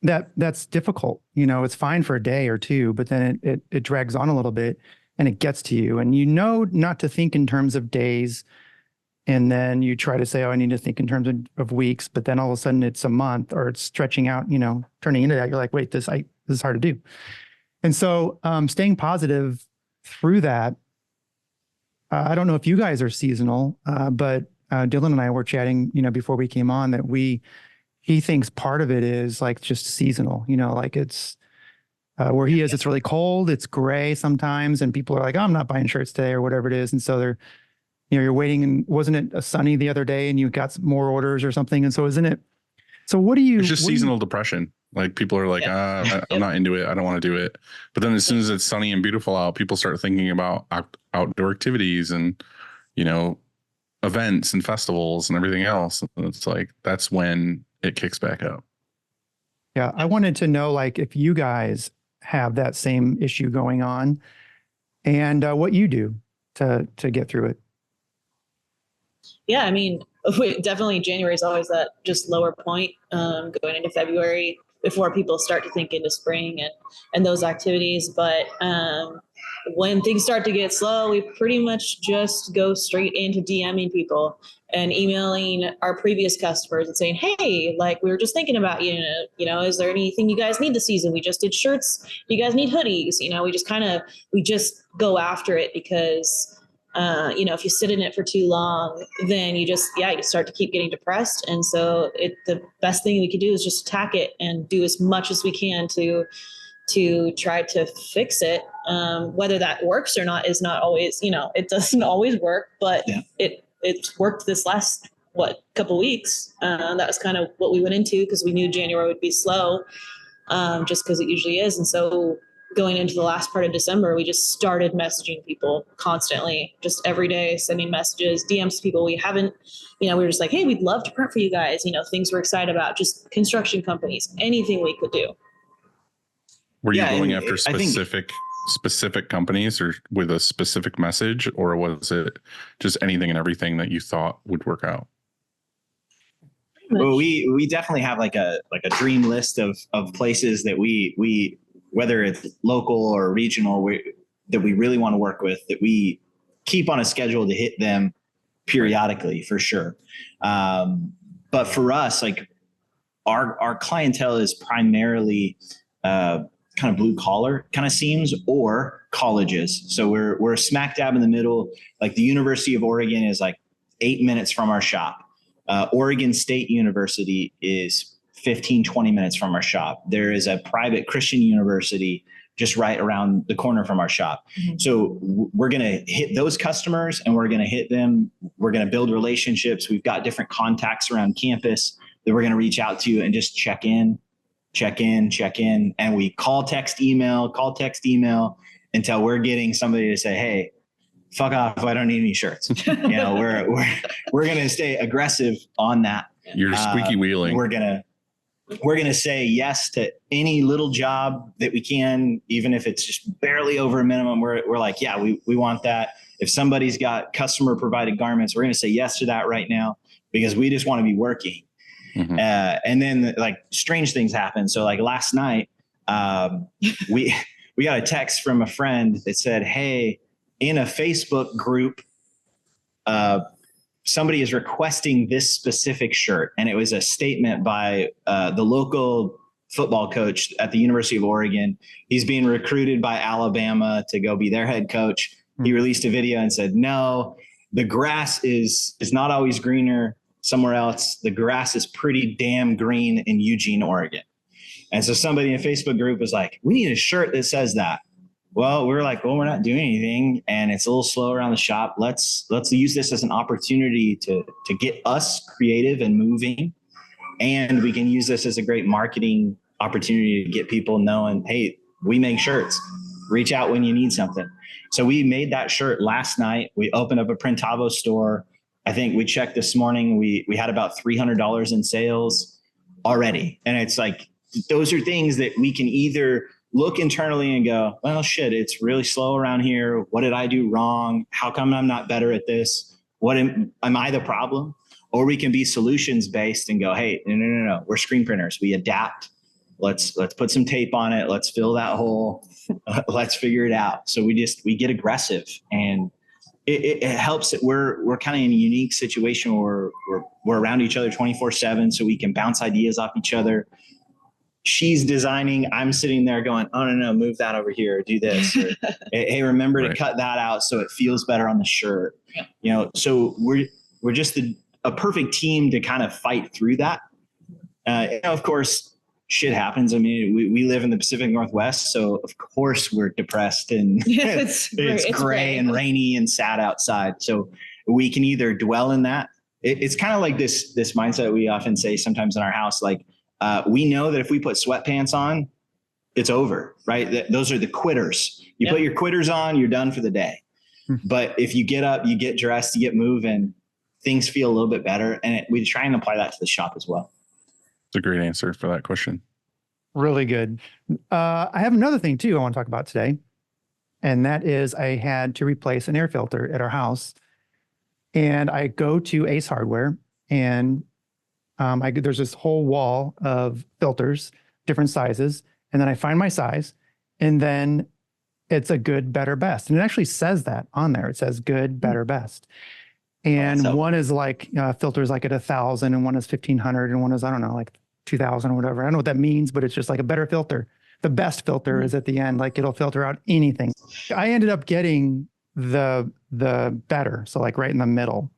Speaker 4: that's difficult. You know, it's fine for a day or two, but then it drags on a little bit, and it gets to you, and you know not to think in terms of days. And then you try to say, oh, I need to think in terms of weeks, but then all of a sudden it's a month or it's stretching out, you know, turning into that. You're like, wait, this is hard to do. And so staying positive through that, I don't know if you guys are seasonal, but Dylan and I were chatting, you know, before we came on that he thinks part of it is like just seasonal, you know, like it's where he is, it's really cold, it's gray sometimes. And people are like, oh, I'm not buying shirts today or whatever it is. And so they're, you know, you're waiting, and wasn't it sunny the other day and you got some more orders or something? And so isn't it? So what do you?
Speaker 3: It's just seasonal depression. Like people are like, I'm not into it. I don't want to do it. But then as soon as it's sunny and beautiful out, people start thinking about outdoor activities and, you know, events and festivals and everything else. And it's like, that's when it kicks back up.
Speaker 4: Yeah. I wanted to know, like, if you guys have that same issue going on and what you do to get through it.
Speaker 5: Yeah, I mean, definitely January is always that just lower point going into February before people start to think into spring and those activities. But when things start to get slow, we pretty much just go straight into DMing people and emailing our previous customers and saying, hey, like, we were just thinking about you, is there anything you guys need this season? We just did shirts. You guys need hoodies? You know, we just go after it because if you sit in it for too long, then you start to keep getting depressed. And so the best thing we could do is just attack it and do as much as we can to try to fix it. Whether that works or not is not always, it doesn't always work, but it's worked this last, couple weeks. That was kind of what we went into because we knew January would be slow, just because it usually is. And so going into the last part of December, we just started messaging people constantly, just every day, sending messages, DMs to people we haven't, we were just like, hey, we'd love to print for you guys, things we're excited about, just construction companies, anything we could do.
Speaker 3: Were you going after specific companies or with a specific message, or was it just anything and everything that you thought would work out?
Speaker 6: Well, we definitely have like a dream list of places that we whether it's local or regional, that we really want to work with, that we keep on a schedule to hit them periodically for sure. But for us, like our clientele is primarily kind of blue collar kind of seams, or colleges. So we're smack dab in the middle. Like the University of Oregon is like 8 minutes from our shop. Oregon State University is 15, 20 minutes from our shop. There is a private Christian university just right around the corner from our shop. Mm-hmm. So we're going to hit those customers, and we're going to hit them. We're going to build relationships. We've got different contacts around campus that we're going to reach out to and just check in. And we call, text, email until we're getting somebody to say, hey, fuck off, I don't need any shirts. We're going to stay aggressive on that.
Speaker 3: You're squeaky wheeling.
Speaker 6: We're going to say yes to any little job that we can, even if it's just barely over a minimum. We're like, yeah, we want that. If somebody's got customer provided garments, we're going to say yes to that right now, because we just want to be working. Mm-hmm. And then like strange things happen. So like last night, we got a text from a friend that said, hey, in a Facebook group, somebody is requesting this specific shirt. And it was a statement by the local football coach at the University of Oregon. He's being recruited by Alabama to go be their head coach. He released a video and said, no, the grass is not always greener somewhere else. The grass is pretty damn green in Eugene, Oregon. And so somebody in a Facebook group was like, we need a shirt that says that. Well, we were like, well, we're not doing anything, and it's a little slow around the shop. Let's use this as an opportunity to get us creative and moving. And we can use this as a great marketing opportunity to get people knowing, hey, we make shirts. Reach out when you need something. So we made that shirt last night. We opened up a Printavo store. I think we checked this morning. We had about $300 in sales already. And it's like, those are things that we can either look internally and go, well, shit, it's really slow around here. What did I do wrong? How come I'm not better at this? Am I the problem? Or we can be solutions based and go, hey, no. We're screen printers. We adapt. Let's put some tape on it. Let's fill that hole. Let's figure it out. So we get aggressive, and it helps that we're kind of in a unique situation where we're around each other 24/7, so we can bounce ideas off each other. She's designing, I'm sitting there going, oh, no, move that over here, do this. Or, hey, remember to cut that out so it feels better on the shirt. Yeah. So we're just a perfect team to kind of fight through that. Of course, shit happens. I mean, we live in the Pacific Northwest, so of course we're depressed and it's gray and rainy and sad outside. So we can either dwell in that. It's kind of like this mindset we often say sometimes in our house, like, we know that if we put sweatpants on, it's over, right? Those are the quitters. You put your quitters on, you're done for the day. But if you get up, you get dressed, you get moving, things feel a little bit better. And we try and apply that to the shop as well.
Speaker 3: It's a great answer for that question.
Speaker 4: Really good. I have another thing too I want to talk about today. And that is I had to replace an air filter at our house. And I go to Ace Hardware, and there's this whole wall of filters, different sizes. And then I find my size, and then it's a good, better, best. And it actually says that on there. It says good, better, best. And one is like filters like at 1,000, and one is 1,500, and one is, I don't know, like 2,000 or whatever. I don't know what that means, but it's just like a better filter. The best filter is at the end, like it'll filter out anything. I ended up getting the better, so like right in the middle.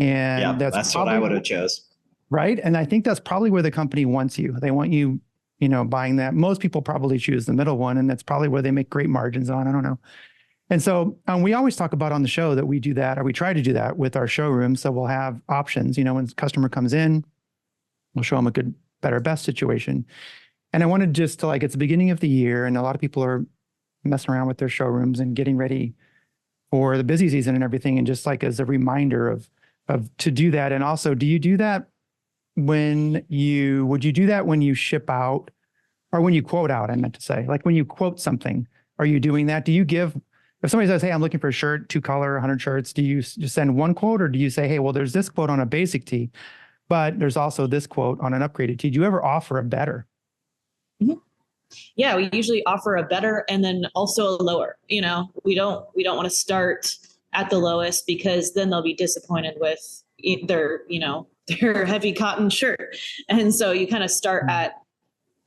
Speaker 4: And that's
Speaker 6: what I would have chose.
Speaker 4: Right. And I think that's probably where the company wants you. They want you, buying that. Most people probably choose the middle one, and that's probably where they make great margins on. I don't know. And so we always talk about on the show that we do that, or we try to do that with our showroom. So we'll have options, when a customer comes in, we'll show them a good, better, best situation. And I wanted just to, like, it's the beginning of the year, and a lot of people are messing around with their showrooms and getting ready for the busy season and everything. And just like as a reminder of to do that. And also, do you do that would you do that when you ship out, or when you quote out? I meant to say, like when you quote something, are you doing that? Do you give, if somebody says, hey, I'm looking for a shirt, 2-color, 100 shirts, do you just send one quote, or do you say, hey, well, there's this quote on a basic tee, but there's also this quote on an upgraded tee? Do you ever offer a better?
Speaker 5: Mm-hmm. Yeah, we usually offer a better and then also a lower. We don't want to start at the lowest, because then they'll be disappointed with their heavy cotton shirt. And so you kind of start at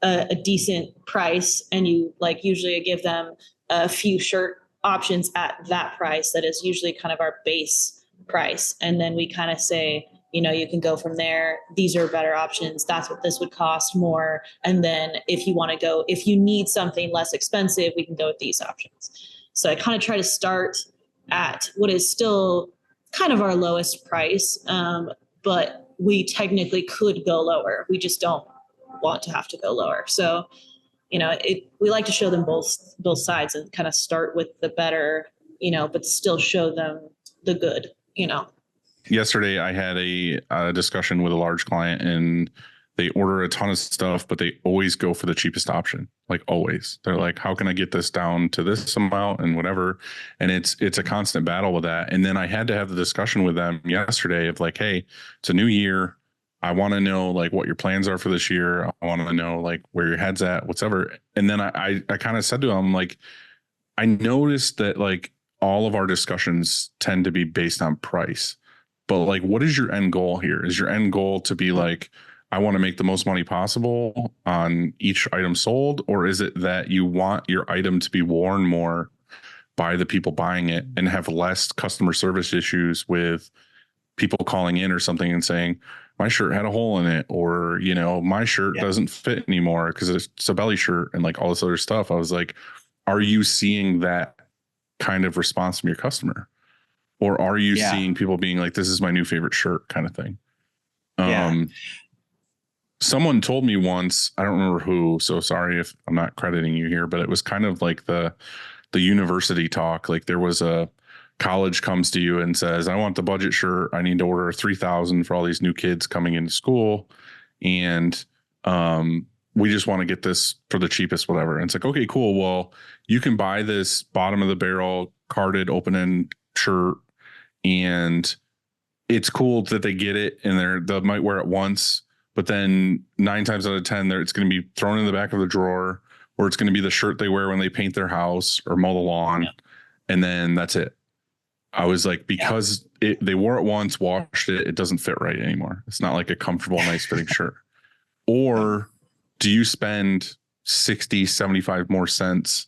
Speaker 5: a decent price, and you like usually give them a few shirt options at that price that is usually kind of our base price. And then we kind of say, you know, you can go from there. These are better options. That's what this would cost more. And then if you want to go, if you need something less expensive, we can go with these options. So I kind of try to start at what is still kind of our lowest price, but we technically could go lower. We just don't want to have to go lower. So, you know, we like to show them both sides and kind of start with the better, you know, but still show them the good, you know.
Speaker 3: Yesterday, I had a discussion with a large client, and they order a ton of stuff, but they always go for the cheapest option. Like always, they're like, "How can I get this down to this amount and whatever?" And it's a constant battle with that. And then I had to have the discussion with them yesterday of like, "Hey, it's a new year. I want to know like what your plans are for this year. I want to know like where your head's at, whatever." And then I kind of said to them like, I noticed that like all of our discussions tend to be based on price. But like, what is your end goal here? Is your end goal to be like, I want to make the most money possible on each item sold? Or is it that you want your item to be worn more by the people buying it and have less customer service issues with people calling in or something and saying, my shirt had a hole in it, or, you know, my shirt doesn't fit anymore because it's a belly shirt and like all this other stuff. I was like, are you seeing that kind of response from your customer? Or are you seeing people being like, this is my new favorite shirt kind of thing? Someone told me once, I don't remember who, so sorry if I'm not crediting you here, but it was kind of like the university talk. Like there was a college comes to you and says, I want the budget shirt. I need to order 3,000 for all these new kids coming into school. And we just want to get this for the cheapest, whatever. And it's like, okay, cool. Well, you can buy this bottom of the barrel carded open end shirt, and it's cool that they get it and they might wear it once, but then 9 times out of 10, it's going to be thrown in the back of the drawer, or it's going to be the shirt they wear when they paint their house or mow the lawn. Yeah. And then that's it. I was like, because they wore it once, washed it, it doesn't fit right anymore. It's not like a comfortable, nice fitting shirt. Or do you spend 60, 75 more cents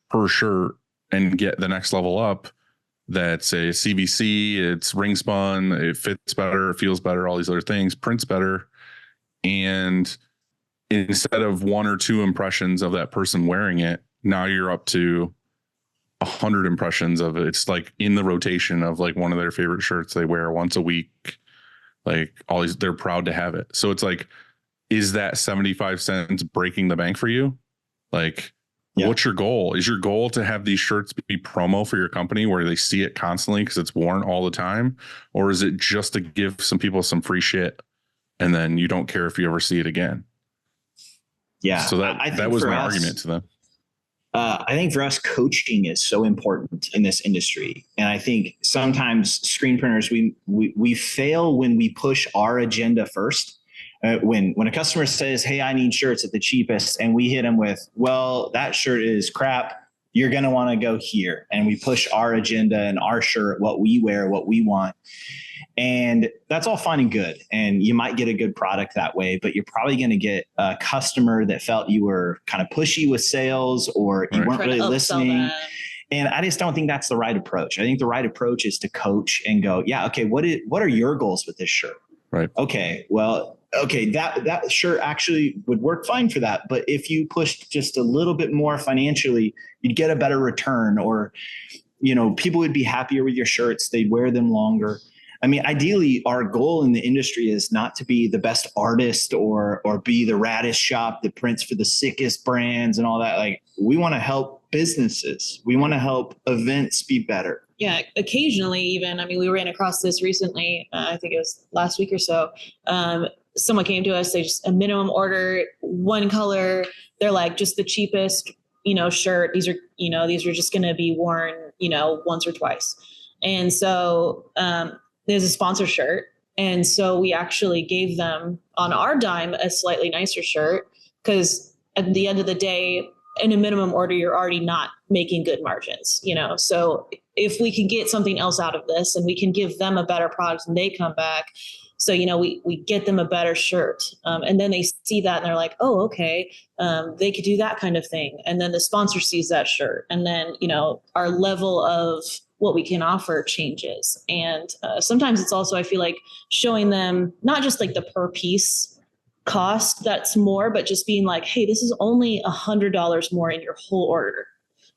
Speaker 3: per shirt and get the next level up? That's a CVC, it's ring spun, it fits better, it feels better, all these other things, prints better. And instead of 1 or 2 impressions of that person wearing it, now you're up to 100 impressions of it. It's like in the rotation of like one of their favorite shirts they wear once a week. Like all these, they're proud to have it. So it's like, is that 75 cents breaking the bank for you? Like, what's your goal? Is your goal to have these shirts be promo for your company where they see it constantly because it's worn all the time? Or is it just to give some people some free shit and then you don't care if you ever see it again?
Speaker 6: Yeah.
Speaker 3: So that was my argument to them.
Speaker 6: I think for us, coaching is so important in this industry. And I think sometimes screen printers, we fail when we push our agenda first. When a customer says, hey, I need shirts at the cheapest, and we hit them with, well, that shirt is crap, you're going to want to go here. And we push our agenda and our shirt, what we wear, what we want. And that's all fine and good. And you might get a good product that way, but you're probably going to get a customer that felt you were kind of pushy with sales, or you weren't really listening. And I just don't think that's the right approach. I think the right approach is to coach and go, yeah, okay, what are your goals with this shirt?
Speaker 3: Right.
Speaker 6: Okay, well, that shirt actually would work fine for that. But if you pushed just a little bit more financially, you'd get a better return, or, you know, people would be happier with your shirts. They'd wear them longer. I mean, ideally, our goal in the industry is not to be the best artist or be the raddest shop that prints for the sickest brands and all that. Like, we want to help businesses. We want to help events be better.
Speaker 5: Yeah, occasionally even. I mean, we ran across this recently. I think it was last week or so. Someone came to us. They just a minimum order, one color. They're like, just the cheapest, you know, shirt. These are just going to be worn, you know, once or twice. And so there's a sponsor shirt. And so we actually gave them on our dime a slightly nicer shirt, because at the end of the day, in a minimum order, you're already not making good margins, you know? So if we can get something else out of this and we can give them a better product and they come back, So, we get them a better shirt. And then they see that and they're like, oh, okay, they could do that kind of thing. And then the sponsor sees that shirt. And then, our level of what we can offer changes. And sometimes it's also, I feel like, showing them not just like the per piece cost that's more, but just being like, hey, this is only $100 more in your whole order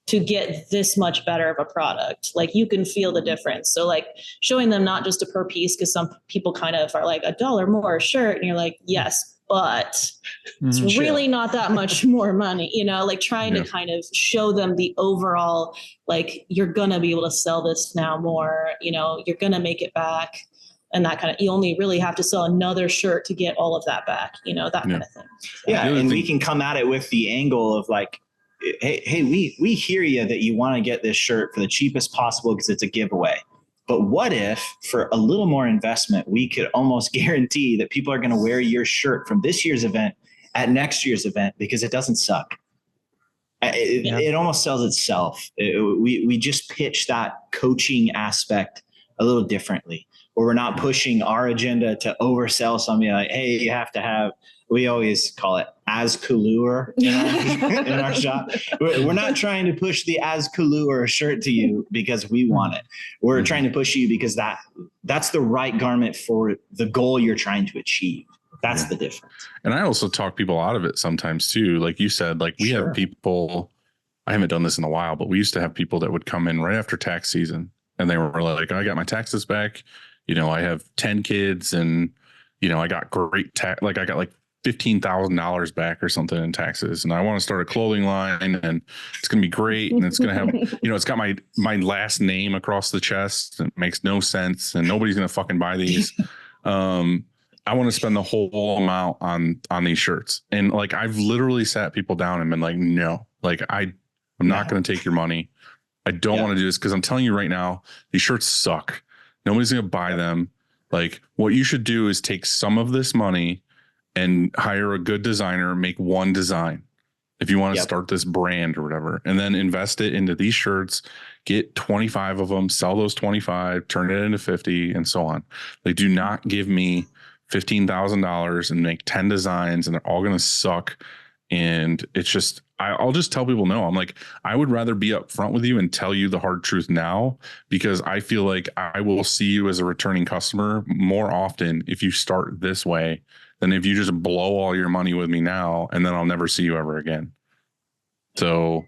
Speaker 5: to get this much better of a product. Like, you can feel the difference. So like showing them not just a per piece, because some people kind of are like $1 more a shirt, and you're like, yes, but it's really not that much more money, like trying to kind of show them the overall, like, you're gonna be able to sell this now more, you're gonna make it back. And that kind of, you only really have to sell another shirt to get all of that back, that kind of thing. So.
Speaker 6: Yeah. And we can come at it with the angle of like, hey, we hear you that you want to get this shirt for the cheapest possible because it's a giveaway. But what if for a little more investment, we could almost guarantee that people are going to wear your shirt from this year's event at next year's event because it doesn't suck. It almost sells itself. We just pitch that coaching aspect a little differently, where we're not pushing our agenda to oversell something like, hey, you have to have, we always call it as couture in our shop. We're not trying to push the as couture shirt to you because we want it. We're trying to push you because that's the right garment for the goal you're trying to achieve. That's the difference.
Speaker 3: And I also talk people out of it sometimes too. Like you said, like we have people, I haven't done this in a while, but we used to have people that would come in right after tax season and they were like, I got my taxes back. I have 10 kids and, I got great tax, like I got like $15,000 back or something in taxes. And I want to start a clothing line and it's going to be great. And it's going to have, it's got my last name across the chest. It makes no sense. And nobody's going to fucking buy these. I want to spend the whole amount on these shirts. And like, I've literally sat people down and been like, no, like I'm not going to take your money. I don't want to do this because I'm telling you right now, these shirts suck. Nobody's going to buy them. Like, what you should do is take some of this money and hire a good designer, make one design if you want to start this brand or whatever, and then invest it into these shirts, get 25 of them, sell those 25, turn it into 50 and so on. Like, do not give me $15,000 and make 10 designs and they're all going to suck. And it's just, I'll just tell people no. I'm like, I would rather be upfront with you and tell you the hard truth now, because I feel like I will see you as a returning customer more often if you start this way than if you just blow all your money with me now and then I'll never see you ever again. So,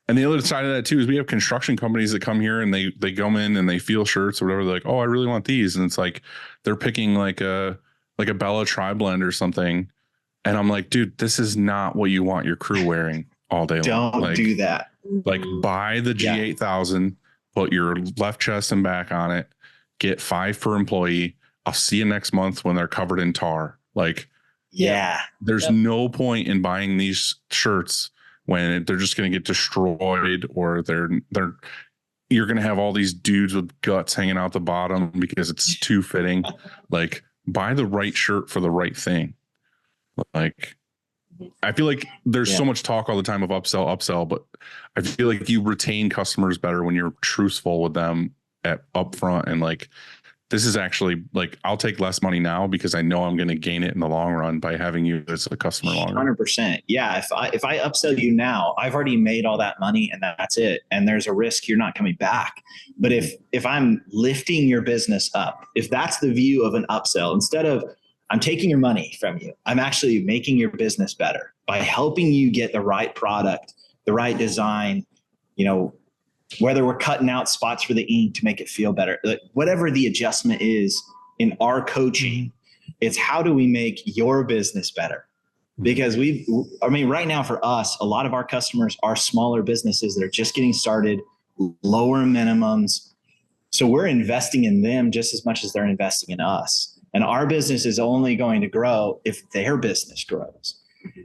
Speaker 3: and the other side of that too is we have construction companies that come here and they come in and they feel shirts or whatever. They're like, oh, I really want these. And it's like, they're picking like a Bella Tri-Blend or something. And I'm like, dude, this is not what you want your crew wearing all day long.
Speaker 6: Don't do that.
Speaker 3: Like, buy the G8000, put your left chest and back on it, get 5 per employee. I'll see you next month when they're covered in tar. Like, there's no point in buying these shirts when they're just going to get destroyed, or you're going to have all these dudes with guts hanging out the bottom because it's too fitting. Like, buy the right shirt for the right thing. Like, I feel like there's so much talk all the time of upsell, but I feel like you retain customers better when you're truthful with them at upfront. And like, this is actually like, I'll take less money now because I know I'm going to gain it in the long run by having you as a customer longer.
Speaker 6: 100%. Yeah. If I upsell you now, I've already made all that money and that's it. And there's a risk you're not coming back. But if I'm lifting your business up, if that's the view of an upsell, instead of I'm taking your money from you, I'm actually making your business better by helping you get the right product, the right design, whether we're cutting out spots for the ink to make it feel better, like whatever the adjustment is in our coaching, it's how do we make your business better? Because right now for us, a lot of our customers are smaller businesses that are just getting started, lower minimums. So we're investing in them just as much as they're investing in us. And our business is only going to grow if their business grows.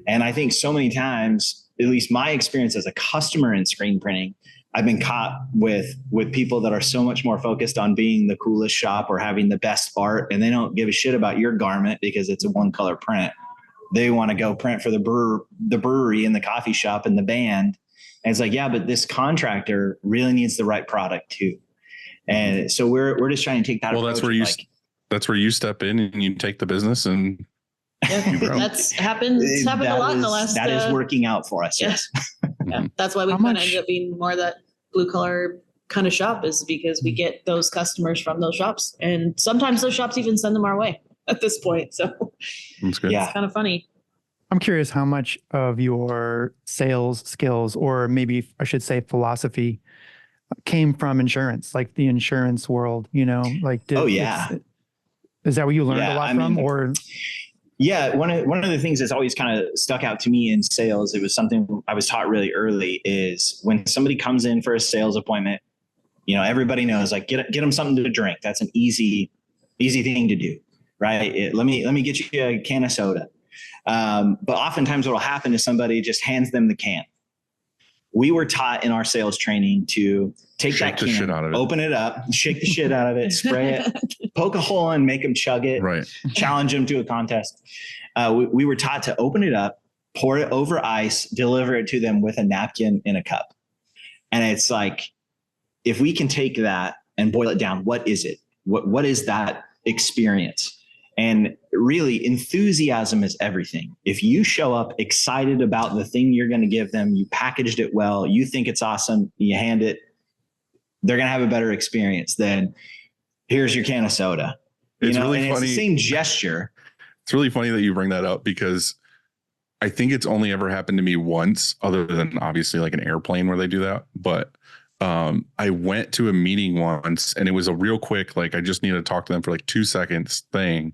Speaker 6: And I think so many times, at least my experience as a customer in screen printing, I've been caught with people that are so much more focused on being the coolest shop or having the best art. And they don't give a shit about your garment because it's a one color print. They want to go print for the brewery and the coffee shop and the band. And it's like, yeah, but this contractor really needs the right product too. And so we're just trying to take that.
Speaker 3: Well, that's that's where you step in and you take the business and
Speaker 5: That's happened. It's happened a lot in the last.
Speaker 6: That is working out for us. Yes.
Speaker 5: Yeah. That's why we kind of ended up being more that blue collar kind of shop, is because we get those customers from those shops, and sometimes those shops even send them our way at this point. So
Speaker 3: that's good.
Speaker 6: Yeah.
Speaker 5: It's kind of funny.
Speaker 4: I'm curious how much of your sales skills, or maybe I should say philosophy, came from insurance, like the insurance world, like, is that what you learned a lot from? Or
Speaker 6: yeah, one of the things that's always kind of stuck out to me in sales, it was something I was taught really early, is when somebody comes in for a sales appointment, everybody knows, like, get them something to drink. That's an easy thing to do, right? Let me get you a can of soda. But oftentimes what will happen is somebody just hands them the can. We were taught in our sales training to take that can, open it up, shake the shit out of it, spray it, poke a hole and make them chug it,
Speaker 3: right?
Speaker 6: Challenge them to a contest. We were taught to open it up, pour it over ice, deliver it to them with a napkin in a cup. And it's like, if we can take that and boil it down, what is it? What is that experience? And really, enthusiasm is everything. If you show up excited about the thing you're going to give them, you packaged it well, you think it's awesome, you hand it, they're going to have a better experience than, here's your can of soda.
Speaker 3: It's really funny.
Speaker 6: It's the same gesture.
Speaker 3: It's really funny that you bring that up, because I think it's only ever happened to me once, other than obviously like an airplane where they do that. But I went to a meeting once, and it was a real quick, like, I just needed to talk to them for like 2 seconds thing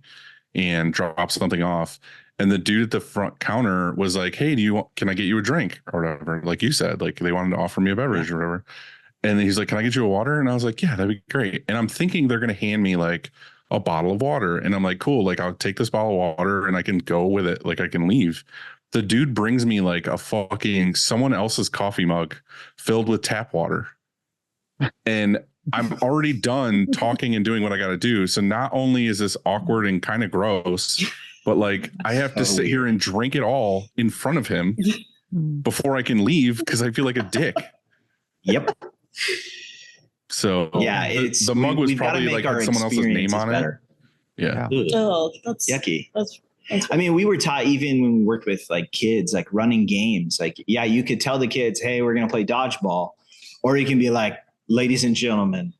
Speaker 3: and drop something off. And the dude at the front counter was like, hey, can I get you a drink or whatever? Like you said, like they wanted to offer me a beverage or whatever. And he's like, can I get you a water? And I was like, yeah, that'd be great. And I'm thinking they're going to hand me like a bottle of water. And I'm like, cool. Like, I'll take this bottle of water and I can go with it. Like, I can leave. The dude brings me like a fucking someone else's coffee mug filled with tap water. And I'm already done talking and doing what I got to do. So not only is this awkward and kind of gross, but like I have to sit here and drink it all in front of him before I can leave, because I feel like a dick.
Speaker 6: Yep.
Speaker 3: So
Speaker 6: yeah,
Speaker 3: the mug was probably like had someone else's name on
Speaker 6: better.
Speaker 3: it. Yeah.
Speaker 5: Oh, that's
Speaker 6: yucky.
Speaker 5: That's
Speaker 6: I mean, we were taught, even when we worked with like kids, like running games, like, yeah, you could tell the kids, hey, we're going to play dodgeball. Or you can be like, ladies and gentlemen,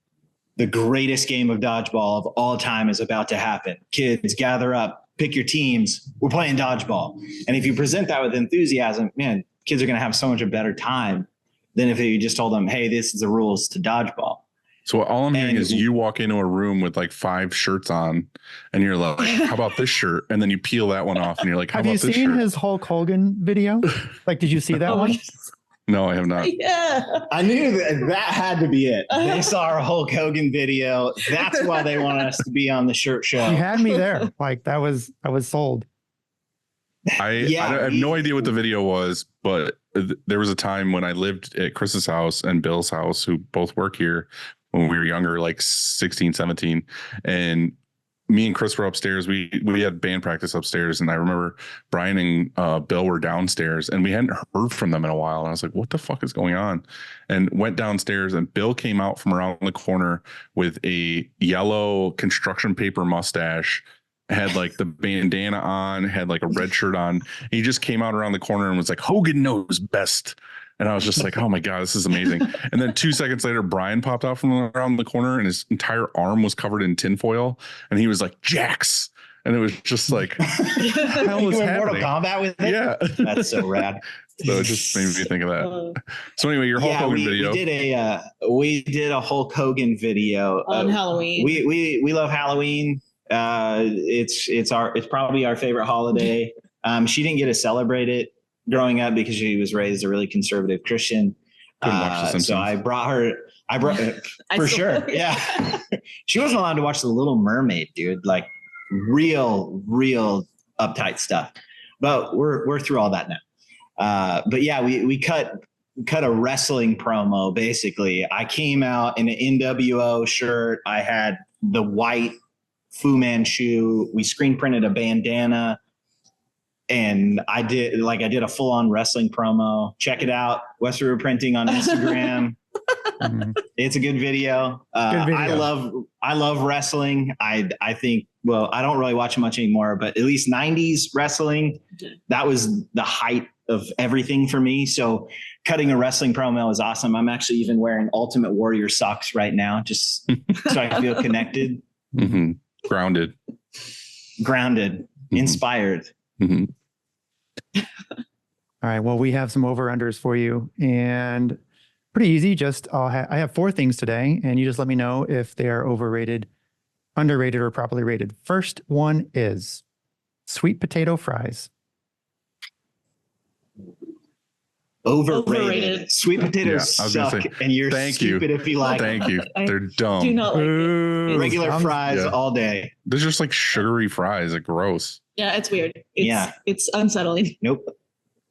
Speaker 6: the greatest game of dodgeball of all time is about to happen. Kids, gather up, pick your teams. We're playing dodgeball. And if you present that with enthusiasm, man, kids are going to have so much a better time than if you just told them, hey, this is the rules to dodgeball.
Speaker 3: So all I'm hearing is you walk into a room with like 5 shirts on and you're like, how about this shirt? And then you peel that one off and you're like, how about this shirt?
Speaker 4: Have you seen his Hulk Hogan video? Like, did you see that one?
Speaker 3: No, I have not.
Speaker 5: Yeah.
Speaker 6: I knew that had to be it. They saw our Hulk Hogan video. That's why they wanted us to be on the shirt show.
Speaker 4: You had me there. Like, I was sold.
Speaker 3: I have no idea what the video was, but there was a time when I lived at Chris's house and Bill's house, who both work here, when we were younger, like 16, 17. And me and Chris were upstairs. We had band practice upstairs. And I remember Brian and Bill were downstairs, and we hadn't heard from them in a while. And I was like, what the fuck is going on? And went downstairs, and Bill came out from around the corner with a yellow construction paper mustache, had like the bandana on, had like a red shirt on. He just came out around the corner and was like, Hogan knows best. And I was just like, oh my God, this is amazing. And then 2 seconds later, Brian popped out from around the corner and his entire arm was covered in tinfoil. And he was like, Jax. And it was just like, hell was happening?
Speaker 6: Mortal Kombat with it?
Speaker 3: Yeah.
Speaker 6: That's so rad.
Speaker 3: So it just made me think of that. So anyway, your Hulk Hogan video.
Speaker 6: We did a Hulk Hogan video
Speaker 5: on Halloween.
Speaker 6: We love Halloween. It's probably our favorite holiday. She didn't get to celebrate it growing up because she was raised a really conservative Christian. So I brought her for sure. Yeah. She wasn't allowed to watch The Little Mermaid, dude. Like real uptight stuff. But we're through all that now. But yeah, we cut a wrestling promo. Basically, I came out in an NWO shirt. I had the white Fu Manchu. We screen printed a bandana. And I did a full on wrestling promo. Check it out. West River Printing on Instagram. It's a good video.
Speaker 4: Good video.
Speaker 6: I love wrestling. I think, well, I don't really watch much anymore, but at least 90s wrestling, that was the height of everything for me. So cutting a wrestling promo is awesome. I'm actually even wearing Ultimate Warrior socks right now, just so I feel connected.
Speaker 3: Mm-hmm. Grounded,
Speaker 6: inspired.
Speaker 3: Mm-hmm.
Speaker 4: All right. Well, we have some over-unders for you, and pretty easy. Just I have 4 things today, and you just let me know if they are overrated, underrated, or properly rated. First one is sweet potato fries.
Speaker 6: Overrated. Sweet potatoes suck, and you're stupid if you like them.
Speaker 3: Thank you. They're dumb.
Speaker 5: Do not like it.
Speaker 6: Regular fries all day.
Speaker 3: They're just like sugary fries. Like gross.
Speaker 5: Yeah, it's weird. It's unsettling.
Speaker 6: Nope.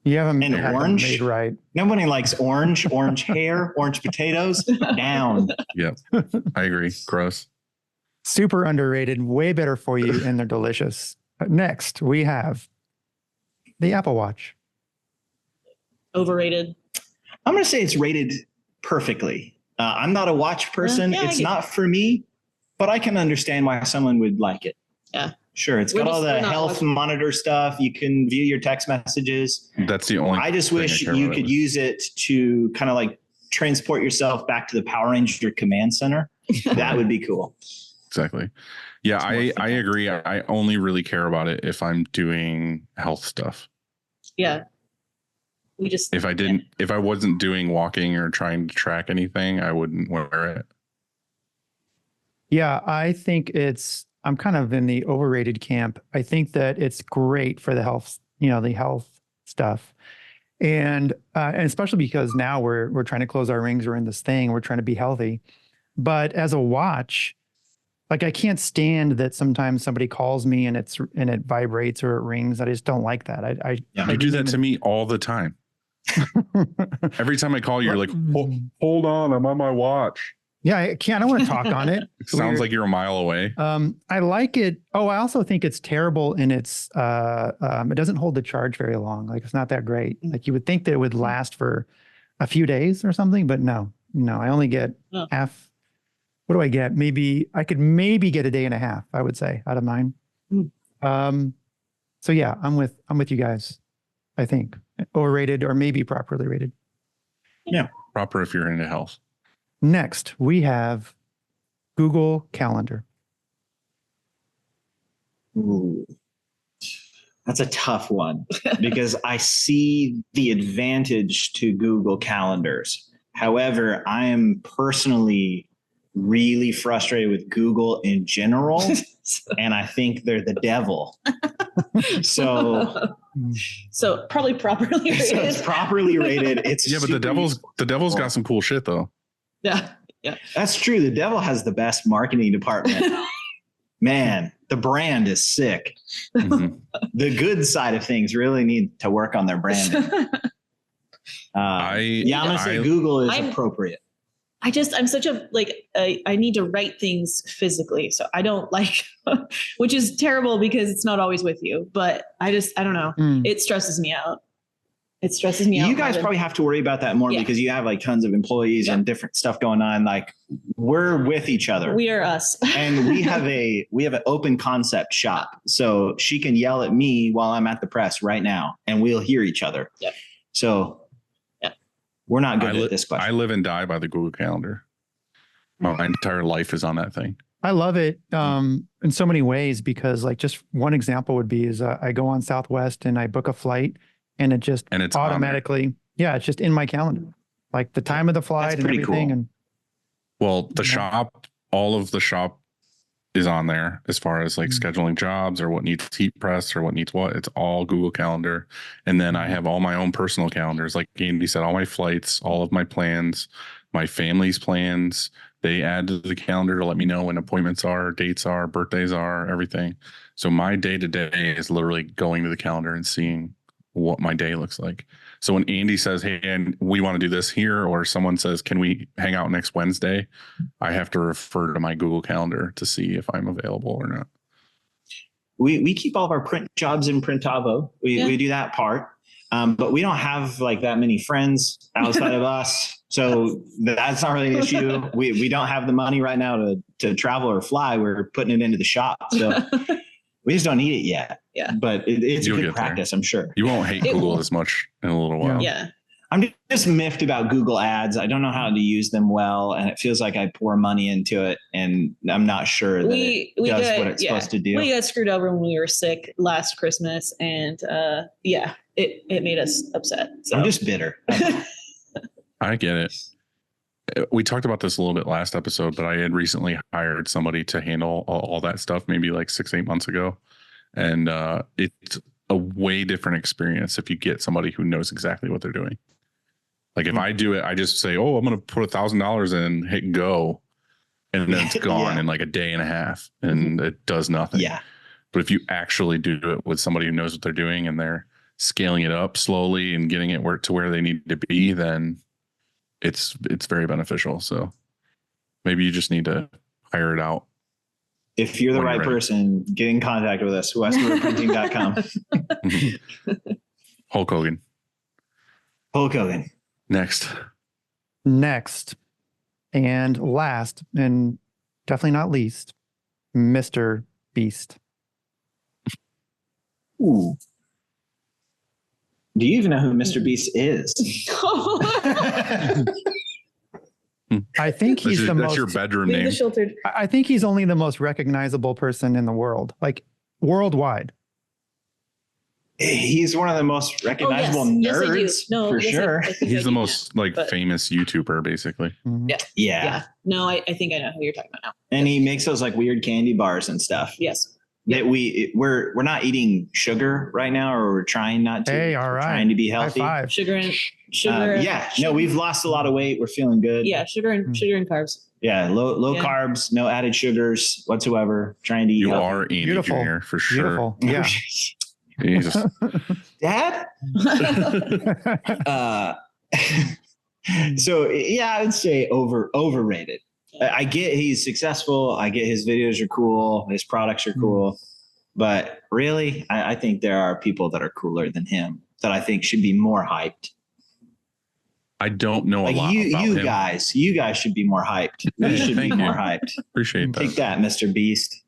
Speaker 4: You haven't
Speaker 6: and
Speaker 4: had
Speaker 6: orange
Speaker 4: them made right.
Speaker 6: Nobody likes orange hair, orange potatoes. Down.
Speaker 3: Yep. I agree. Gross.
Speaker 4: Super underrated. Way better for you, and they're delicious. Next, we have the Apple Watch.
Speaker 5: Overrated.
Speaker 6: I'm going to say it's rated perfectly. I'm not a watch person. It's not for me, but I can understand why someone would like it.
Speaker 5: Yeah.
Speaker 6: Sure. It's got all the health monitor stuff. You can view your text messages.
Speaker 3: That's the only.
Speaker 6: I just wish you could use it to kind of like transport yourself back to the Power Ranger command center. That would be cool.
Speaker 3: Exactly. Yeah, I agree. I only really care about it if I'm doing health stuff.
Speaker 5: Yeah.
Speaker 3: If I wasn't doing walking or trying to track anything, I wouldn't wear it.
Speaker 4: Yeah, I think I'm kind of in the overrated camp. I think that it's great for the health, the health stuff. And especially because now we're trying to close our rings. We're in this thing. We're trying to be healthy. But as a watch, like I can't stand that sometimes somebody calls me and it vibrates or it rings. I just don't like that.
Speaker 3: You do that to me all the time. Every time I call you, you're like, hold on, I'm on my watch.
Speaker 4: Yeah, I can't. I don't want to talk on it.
Speaker 3: It sounds like you're a mile away.
Speaker 4: I like it. Oh, I also think it's terrible and it doesn't hold the charge very long. Like it's not that great. Like you would think that it would last for a few days or something, but no, I only get half. What do I get? I could maybe get a day and a half, I would say, out of mine. So yeah, I'm with you guys. I think overrated or maybe properly rated.
Speaker 3: Yeah, proper if you're into health.
Speaker 4: Next, we have Google Calendar.
Speaker 6: Ooh, that's a tough one because I see the advantage to Google Calendars. However, I am personally really frustrated with Google in general, and I think they're the devil. So
Speaker 5: probably properly rated.
Speaker 6: So it's properly rated. It's
Speaker 3: but the devil's got some cool shit though.
Speaker 5: Yeah.
Speaker 6: That's true. The devil has the best marketing department. Man, the brand is sick. Mm-hmm. The good side of things really need to work on their branding. I'm gonna say Google is appropriate.
Speaker 5: I'm such a I need to write things physically. So I don't like, which is terrible because it's not always with you, but I don't know. It stresses me out.
Speaker 6: You guys probably have to worry about that more because you have like tons of employees and different stuff going on. Like we're with each other.
Speaker 5: We are us.
Speaker 6: And we have an open concept shop. So she can yell at me while I'm at the press right now and we'll hear each other.
Speaker 5: Yep.
Speaker 6: So we're not good at this question.
Speaker 3: I live and die by the Google Calendar. My entire life is on that thing.
Speaker 4: I love it in so many ways because like just one example would be is I go on Southwest and I book a flight and it's automatically, it's just in my calendar, like the time of the flight and everything. Cool. And
Speaker 3: well, the shop, all of the shop is on there as far as like scheduling jobs or what needs heat press or what needs what. It's all Google Calendar. And then I have all my own personal calendars. Like Andy said, all my flights, all of my plans, my family's plans, they add to the calendar to let me know when appointments are, dates are, birthdays are, everything. So my day to day is literally going to the calendar and seeing what my day looks like. So when Andy says, hey, and we want to do this here, or someone says, can we hang out next Wednesday? I have to refer to my Google Calendar to see if I'm available or not.
Speaker 6: We keep all of our print jobs in Printavo. We do that part. But we don't have like that many friends outside of us. So that's not really an issue. We don't have the money right now to travel or fly. We're putting it into the shop. So we just don't need it yet.
Speaker 5: Yeah.
Speaker 6: But it's
Speaker 3: You'll
Speaker 6: a good
Speaker 3: get there.
Speaker 6: practice, I'm sure.
Speaker 3: You won't hate Google as much in a little while.
Speaker 5: Yeah.
Speaker 6: I'm just miffed about Google ads. I don't know how to use them well. And it feels like I pour money into it and I'm not sure that it does what it's supposed to do.
Speaker 5: We got screwed over when we were sick last Christmas and it made us upset. So.
Speaker 6: I'm just bitter.
Speaker 3: I get it. We talked about this a little bit last episode, but I had recently hired somebody to handle all that stuff maybe like 6-8 months ago. And it's a way different experience if you get somebody who knows exactly what they're doing. Like if I do it, I just say, oh, I'm going to put $1,000 in, hit go. And then it's gone in like a day and a half and it does nothing.
Speaker 6: Yeah.
Speaker 3: But if you actually do it with somebody who knows what they're doing and they're scaling it up slowly and getting it to where they need to be, then it's very beneficial. So maybe you just need to hire it out.
Speaker 6: If you're the right person, get in contact with us, westwardprinting.com.
Speaker 3: Hulk Hogan.
Speaker 6: Hulk Hogan.
Speaker 3: Next.
Speaker 4: And last, and definitely not least, Mr. Beast.
Speaker 6: Ooh. Do you even know who Mr. Beast is?
Speaker 4: I think he's
Speaker 3: that's your bedroom name.
Speaker 4: I think he's only the most recognizable person in the world, like worldwide.
Speaker 6: He's one of the most recognizable nerds, for sure.
Speaker 3: He's the most famous YouTuber, basically.
Speaker 4: Mm-hmm.
Speaker 5: Yeah. No, I think I know who you're talking about now.
Speaker 6: And he makes those like weird candy bars and stuff.
Speaker 5: Yes.
Speaker 6: That we're not eating sugar right now, or we're trying not to.
Speaker 4: Hey, all right.
Speaker 6: We're trying to be healthy.
Speaker 4: High five.
Speaker 5: Sugar.
Speaker 6: No, we've lost a lot of weight. We're feeling good.
Speaker 5: Yeah, sugar and carbs.
Speaker 6: Yeah, low carbs, no added sugars whatsoever. Trying to eat.
Speaker 3: You
Speaker 6: healthy.
Speaker 3: are Andy Jr. for sure.
Speaker 4: Beautiful. Yeah.
Speaker 3: Jesus.
Speaker 6: Dad. So yeah, I would say overrated. I get he's successful. I get his videos are cool. His products are cool. But really, I think there are people that are cooler than him that I think should be more hyped.
Speaker 3: I don't know a lot about
Speaker 6: you
Speaker 3: him.
Speaker 6: You guys should be more hyped. You should be more hyped.
Speaker 3: Appreciate that.
Speaker 6: Take that, Mr. Beast.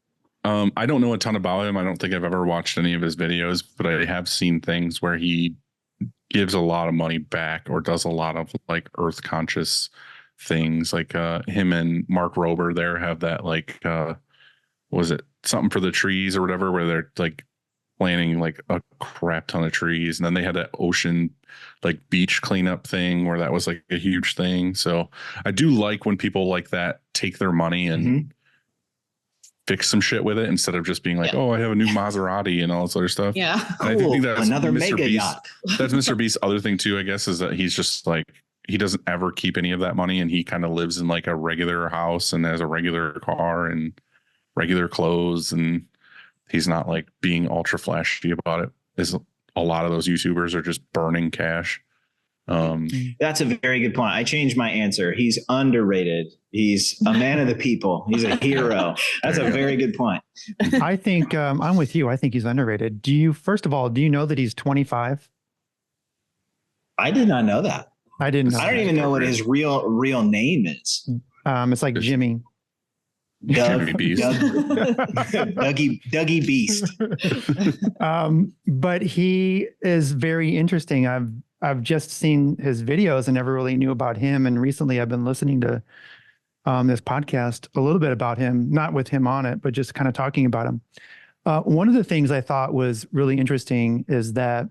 Speaker 3: I don't know a ton about him. I don't think I've ever watched any of his videos, but I have seen things where he gives a lot of money back or does a lot of like earth conscious things. Like him and Mark Rober there have that like was it something for the trees or whatever, where they're like planting like a crap ton of trees. And then they had that ocean like beach cleanup thing where that was like a huge thing. So I do like when people like that take their money and fix some shit with it instead of just being like, oh, I have a new Maserati and all this other stuff.
Speaker 5: Yeah.
Speaker 3: And I think that's
Speaker 6: another
Speaker 3: Mr.
Speaker 6: mega
Speaker 3: Beast.
Speaker 6: yacht.
Speaker 3: That's Mr. Beast's other thing too, I guess, is that he's just like, he doesn't ever keep any of that money and he kind of lives in like a regular house and has a regular car and regular clothes, and he's not like being ultra flashy about it. Is a lot of those YouTubers are just burning cash.
Speaker 6: That's a very good point. I changed my answer. He's underrated. He's a man of the people. He's a hero. That's a very good point.
Speaker 4: I think I'm with you. I think he's underrated. First of all, do you know that he's 25?
Speaker 6: I did not know that.
Speaker 4: I didn't know.
Speaker 6: I don't even know what his real name is.
Speaker 4: It's like Jimmy.
Speaker 3: Jimmy Beast.
Speaker 6: Dougie Beast.
Speaker 4: But he is very interesting. I've just seen his videos and never really knew about him. And recently I've been listening to this podcast a little bit about him, not with him on it, but just kind of talking about him. One of the things I thought was really interesting is that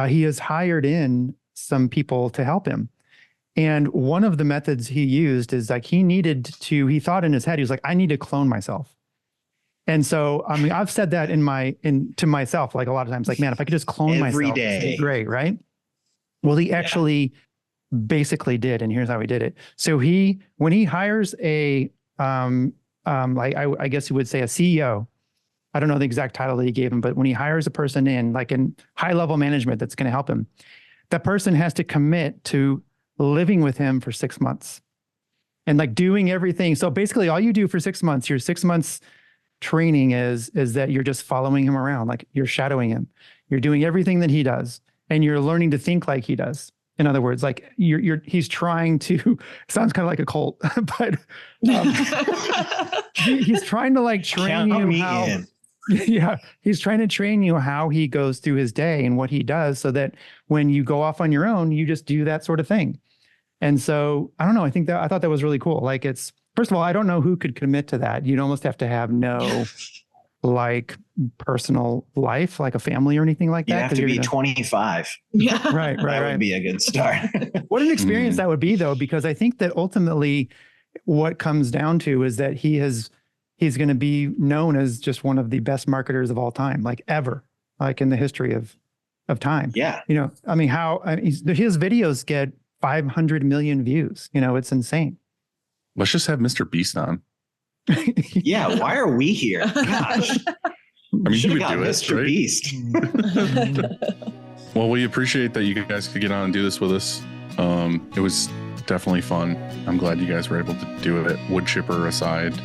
Speaker 4: he has hired in some people to help him. And one of the methods he used is like he thought in his head, he was like, I need to clone myself. And so, I mean, I've said that to myself, like a lot of times, like, man, if I could just clone
Speaker 6: every
Speaker 4: myself,
Speaker 6: day,
Speaker 4: it'd be great, right? Well, he actually basically did. And here's how he did it. So when he hires I guess you would say a CEO, I don't know the exact title that he gave him, but when he hires a person in high level management that's going to help him, that person has to commit to living with him for 6 months and like doing everything. So basically all you do for 6 months, your 6 months training is that you're just following him around. Like you're shadowing him. You're doing everything that he does. and you're learning to think like he does. In other words, like he's trying to, sounds kind of like a cult, but he's trying to like train you how, yeah, he's trying to train you how he goes through his day and what he does so that when you go off on your own, you just do that sort of thing. And so I don't know. I thought that was really cool. Like first of all, I don't know who could commit to that. You'd almost have to have no like personal life, like a family or anything like that.
Speaker 6: You have to be 25.
Speaker 5: Yeah.
Speaker 4: Right.
Speaker 6: That would be a good start.
Speaker 4: What an experience that would be, though, because I think that ultimately what comes down to is that he's going to be known as just one of the best marketers of all time, like ever, like in the history of time.
Speaker 6: Yeah.
Speaker 4: You know, I mean, his videos get 500 million views. You know, it's insane.
Speaker 3: Let's just have Mr. Beast on.
Speaker 6: Yeah, why are we here? Gosh.
Speaker 3: I mean, you would do it,
Speaker 6: Mr.
Speaker 3: right?
Speaker 6: Beast.
Speaker 3: Well, we appreciate that you guys could get on and do this with us. It was definitely fun. I'm glad you guys were able to do it. Wood chipper aside.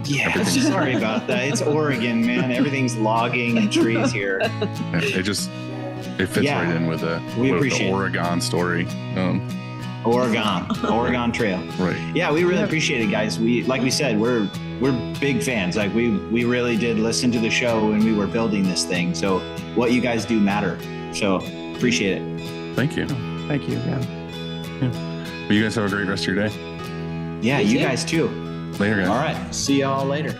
Speaker 6: Yeah, sorry about that. It's Oregon, man. Everything's logging and trees here.
Speaker 3: It fits right in with the Oregon story.
Speaker 6: Oregon Trail.
Speaker 3: Right.
Speaker 6: Yeah, we really appreciate it, guys. Like we said, we're big fans. Like we really did listen to the show when we were building this thing. So what you guys do matter. So appreciate it.
Speaker 3: Thank you.
Speaker 4: Thank you. Yeah.
Speaker 3: Well, you guys have a great rest of your day.
Speaker 6: Yeah, you guys too.
Speaker 3: Later, guys.
Speaker 6: All right. See y'all later.